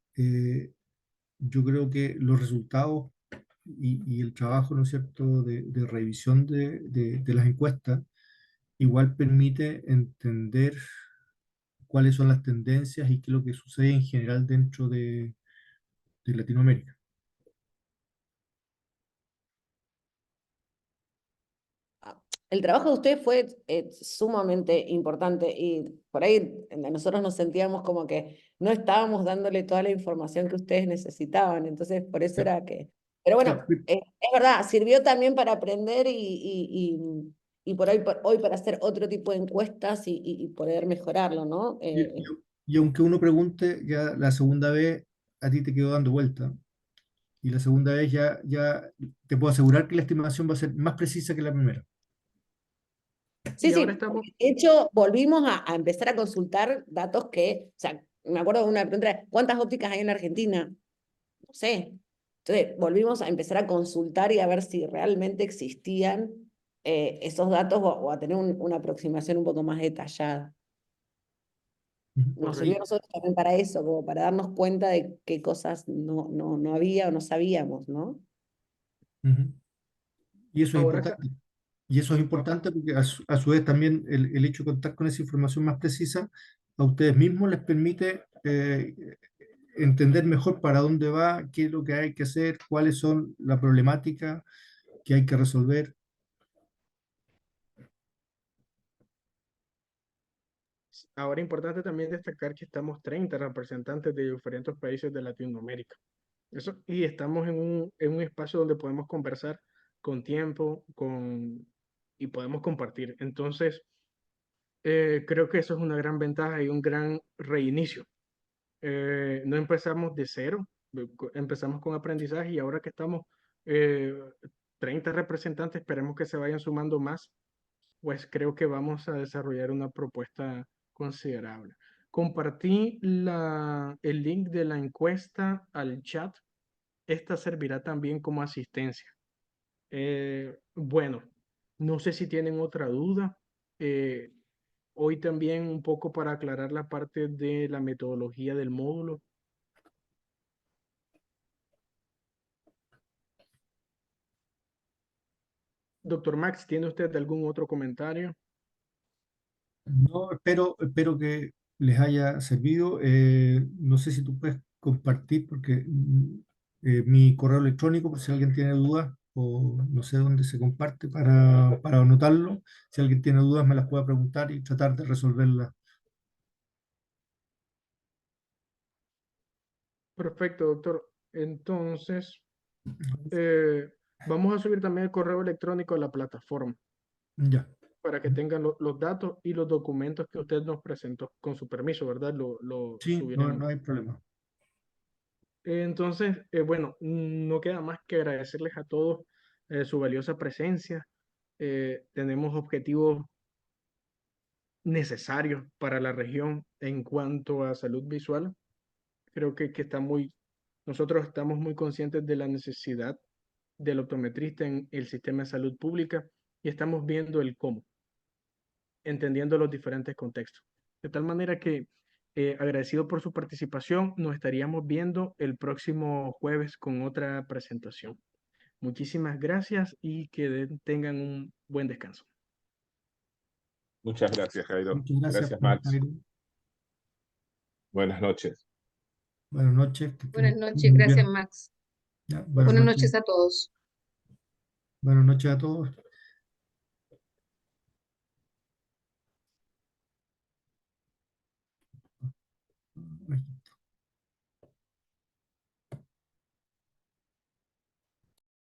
Speaker 3: yo creo que los resultados y el trabajo, ¿no es cierto?, de revisión de las encuestas, igual permite entender cuáles son las tendencias y qué es lo que sucede en general dentro de Latinoamérica.
Speaker 4: El trabajo de ustedes fue sumamente importante y por ahí nosotros nos sentíamos como que no estábamos dándole toda la información que ustedes necesitaban, entonces por eso
Speaker 3: Ya,
Speaker 4: era que... Pero
Speaker 3: ya,
Speaker 4: bueno, es verdad, sirvió también para aprender y por hoy para hacer otro tipo de encuestas y poder mejorarlo, ¿no?
Speaker 3: y, y- y aunque uno pregunte, ya la segunda vez a ti te quedó dando vuelta, y la segunda vez ya te puedo asegurar que la estimación va a ser más precisa que la primera.
Speaker 4: Sí,
Speaker 1: Y ahora
Speaker 4: sí,
Speaker 1: estamos,
Speaker 4: porque de hecho volvimos a empezar a consultar datos que, o sea, me acuerdo de una pregunta, ¿cuántas ópticas hay en Argentina? No sé. Entonces volvimos a empezar a consultar y a ver si realmente existían esos datos o a tener una aproximación un poco más detallada.
Speaker 3: Ujú,
Speaker 4: Nos sirvió a
Speaker 1: correcto.
Speaker 4: nosotros también para eso, como para darnos cuenta de qué cosas no había o no sabíamos, ¿no?
Speaker 3: ujú. Y eso es
Speaker 1: Ahora acá,
Speaker 3: importante. Y eso es
Speaker 1: ah,
Speaker 3: importante porque a su vez también el hecho de contar con esa información más precisa a ustedes mismos les permite entender mejor para dónde va, qué es lo que hay que hacer, cuáles son las problemáticas que hay que resolver.
Speaker 1: ahora importante también destacar que estamos 30 representantes de diferentes países de Latinoamérica. Eso, y estamos en un espacio donde podemos conversar con tiempo, y podemos compartir. Entonces, creo que eso es una gran ventaja y un gran reinicio. No empezamos de cero, empezamos con aprendizaje y ahora que estamos eh, 30 representantes, esperemos que se vayan sumando más, pues creo que vamos a desarrollar una propuesta considerable. Compartí el link de la encuesta al chat. Esta servirá también como asistencia. Bueno, no sé si tienen otra duda. Eh, Hoy también un poco para aclarar la parte de la metodología del módulo. Doctor Max, ¿tiene usted algún otro comentario?
Speaker 3: No, espero que les haya servido. No sé si tú puedes compartir, porque mi correo electrónico, por si alguien tiene dudas, o no sé dónde se comparte para anotarlo. Si alguien tiene dudas, me las puede preguntar y tratar de resolverlas.
Speaker 1: Perfecto, doctor. Entonces, eh, vamos a subir también el correo electrónico a la plataforma
Speaker 3: Ya.
Speaker 1: para que tengan los datos y los documentos que usted nos presentó. Con su permiso, ¿verdad? Lo
Speaker 3: Sí, no
Speaker 1: subiremos.
Speaker 3: hay problema.
Speaker 1: Entonces, bueno, no queda más que agradecerles a todos su valiosa presencia. Tenemos objetivos necesarios para la región en cuanto a salud visual. Creo que nosotros estamos muy conscientes de la necesidad del optometrista en el sistema de salud pública y estamos viendo el cómo, entendiendo los diferentes contextos. De tal manera que, agradecido por su participación, nos estaríamos viendo el próximo jueves con otra presentación. Muchísimas gracias y que tengan un buen descanso.
Speaker 5: Muchas gracias, Jairo.
Speaker 3: Muchas gracias,
Speaker 5: Gracias, Max.
Speaker 3: Jairo.
Speaker 5: Buenas noches.
Speaker 3: Buenas noches. Que
Speaker 2: Buenas
Speaker 3: estén
Speaker 2: noches,
Speaker 3: muy
Speaker 2: gracias
Speaker 3: bien.
Speaker 2: Max.
Speaker 3: Ya, buenas
Speaker 2: Buenas
Speaker 3: noches.
Speaker 2: noches a todos.
Speaker 3: Buenas noches a todos.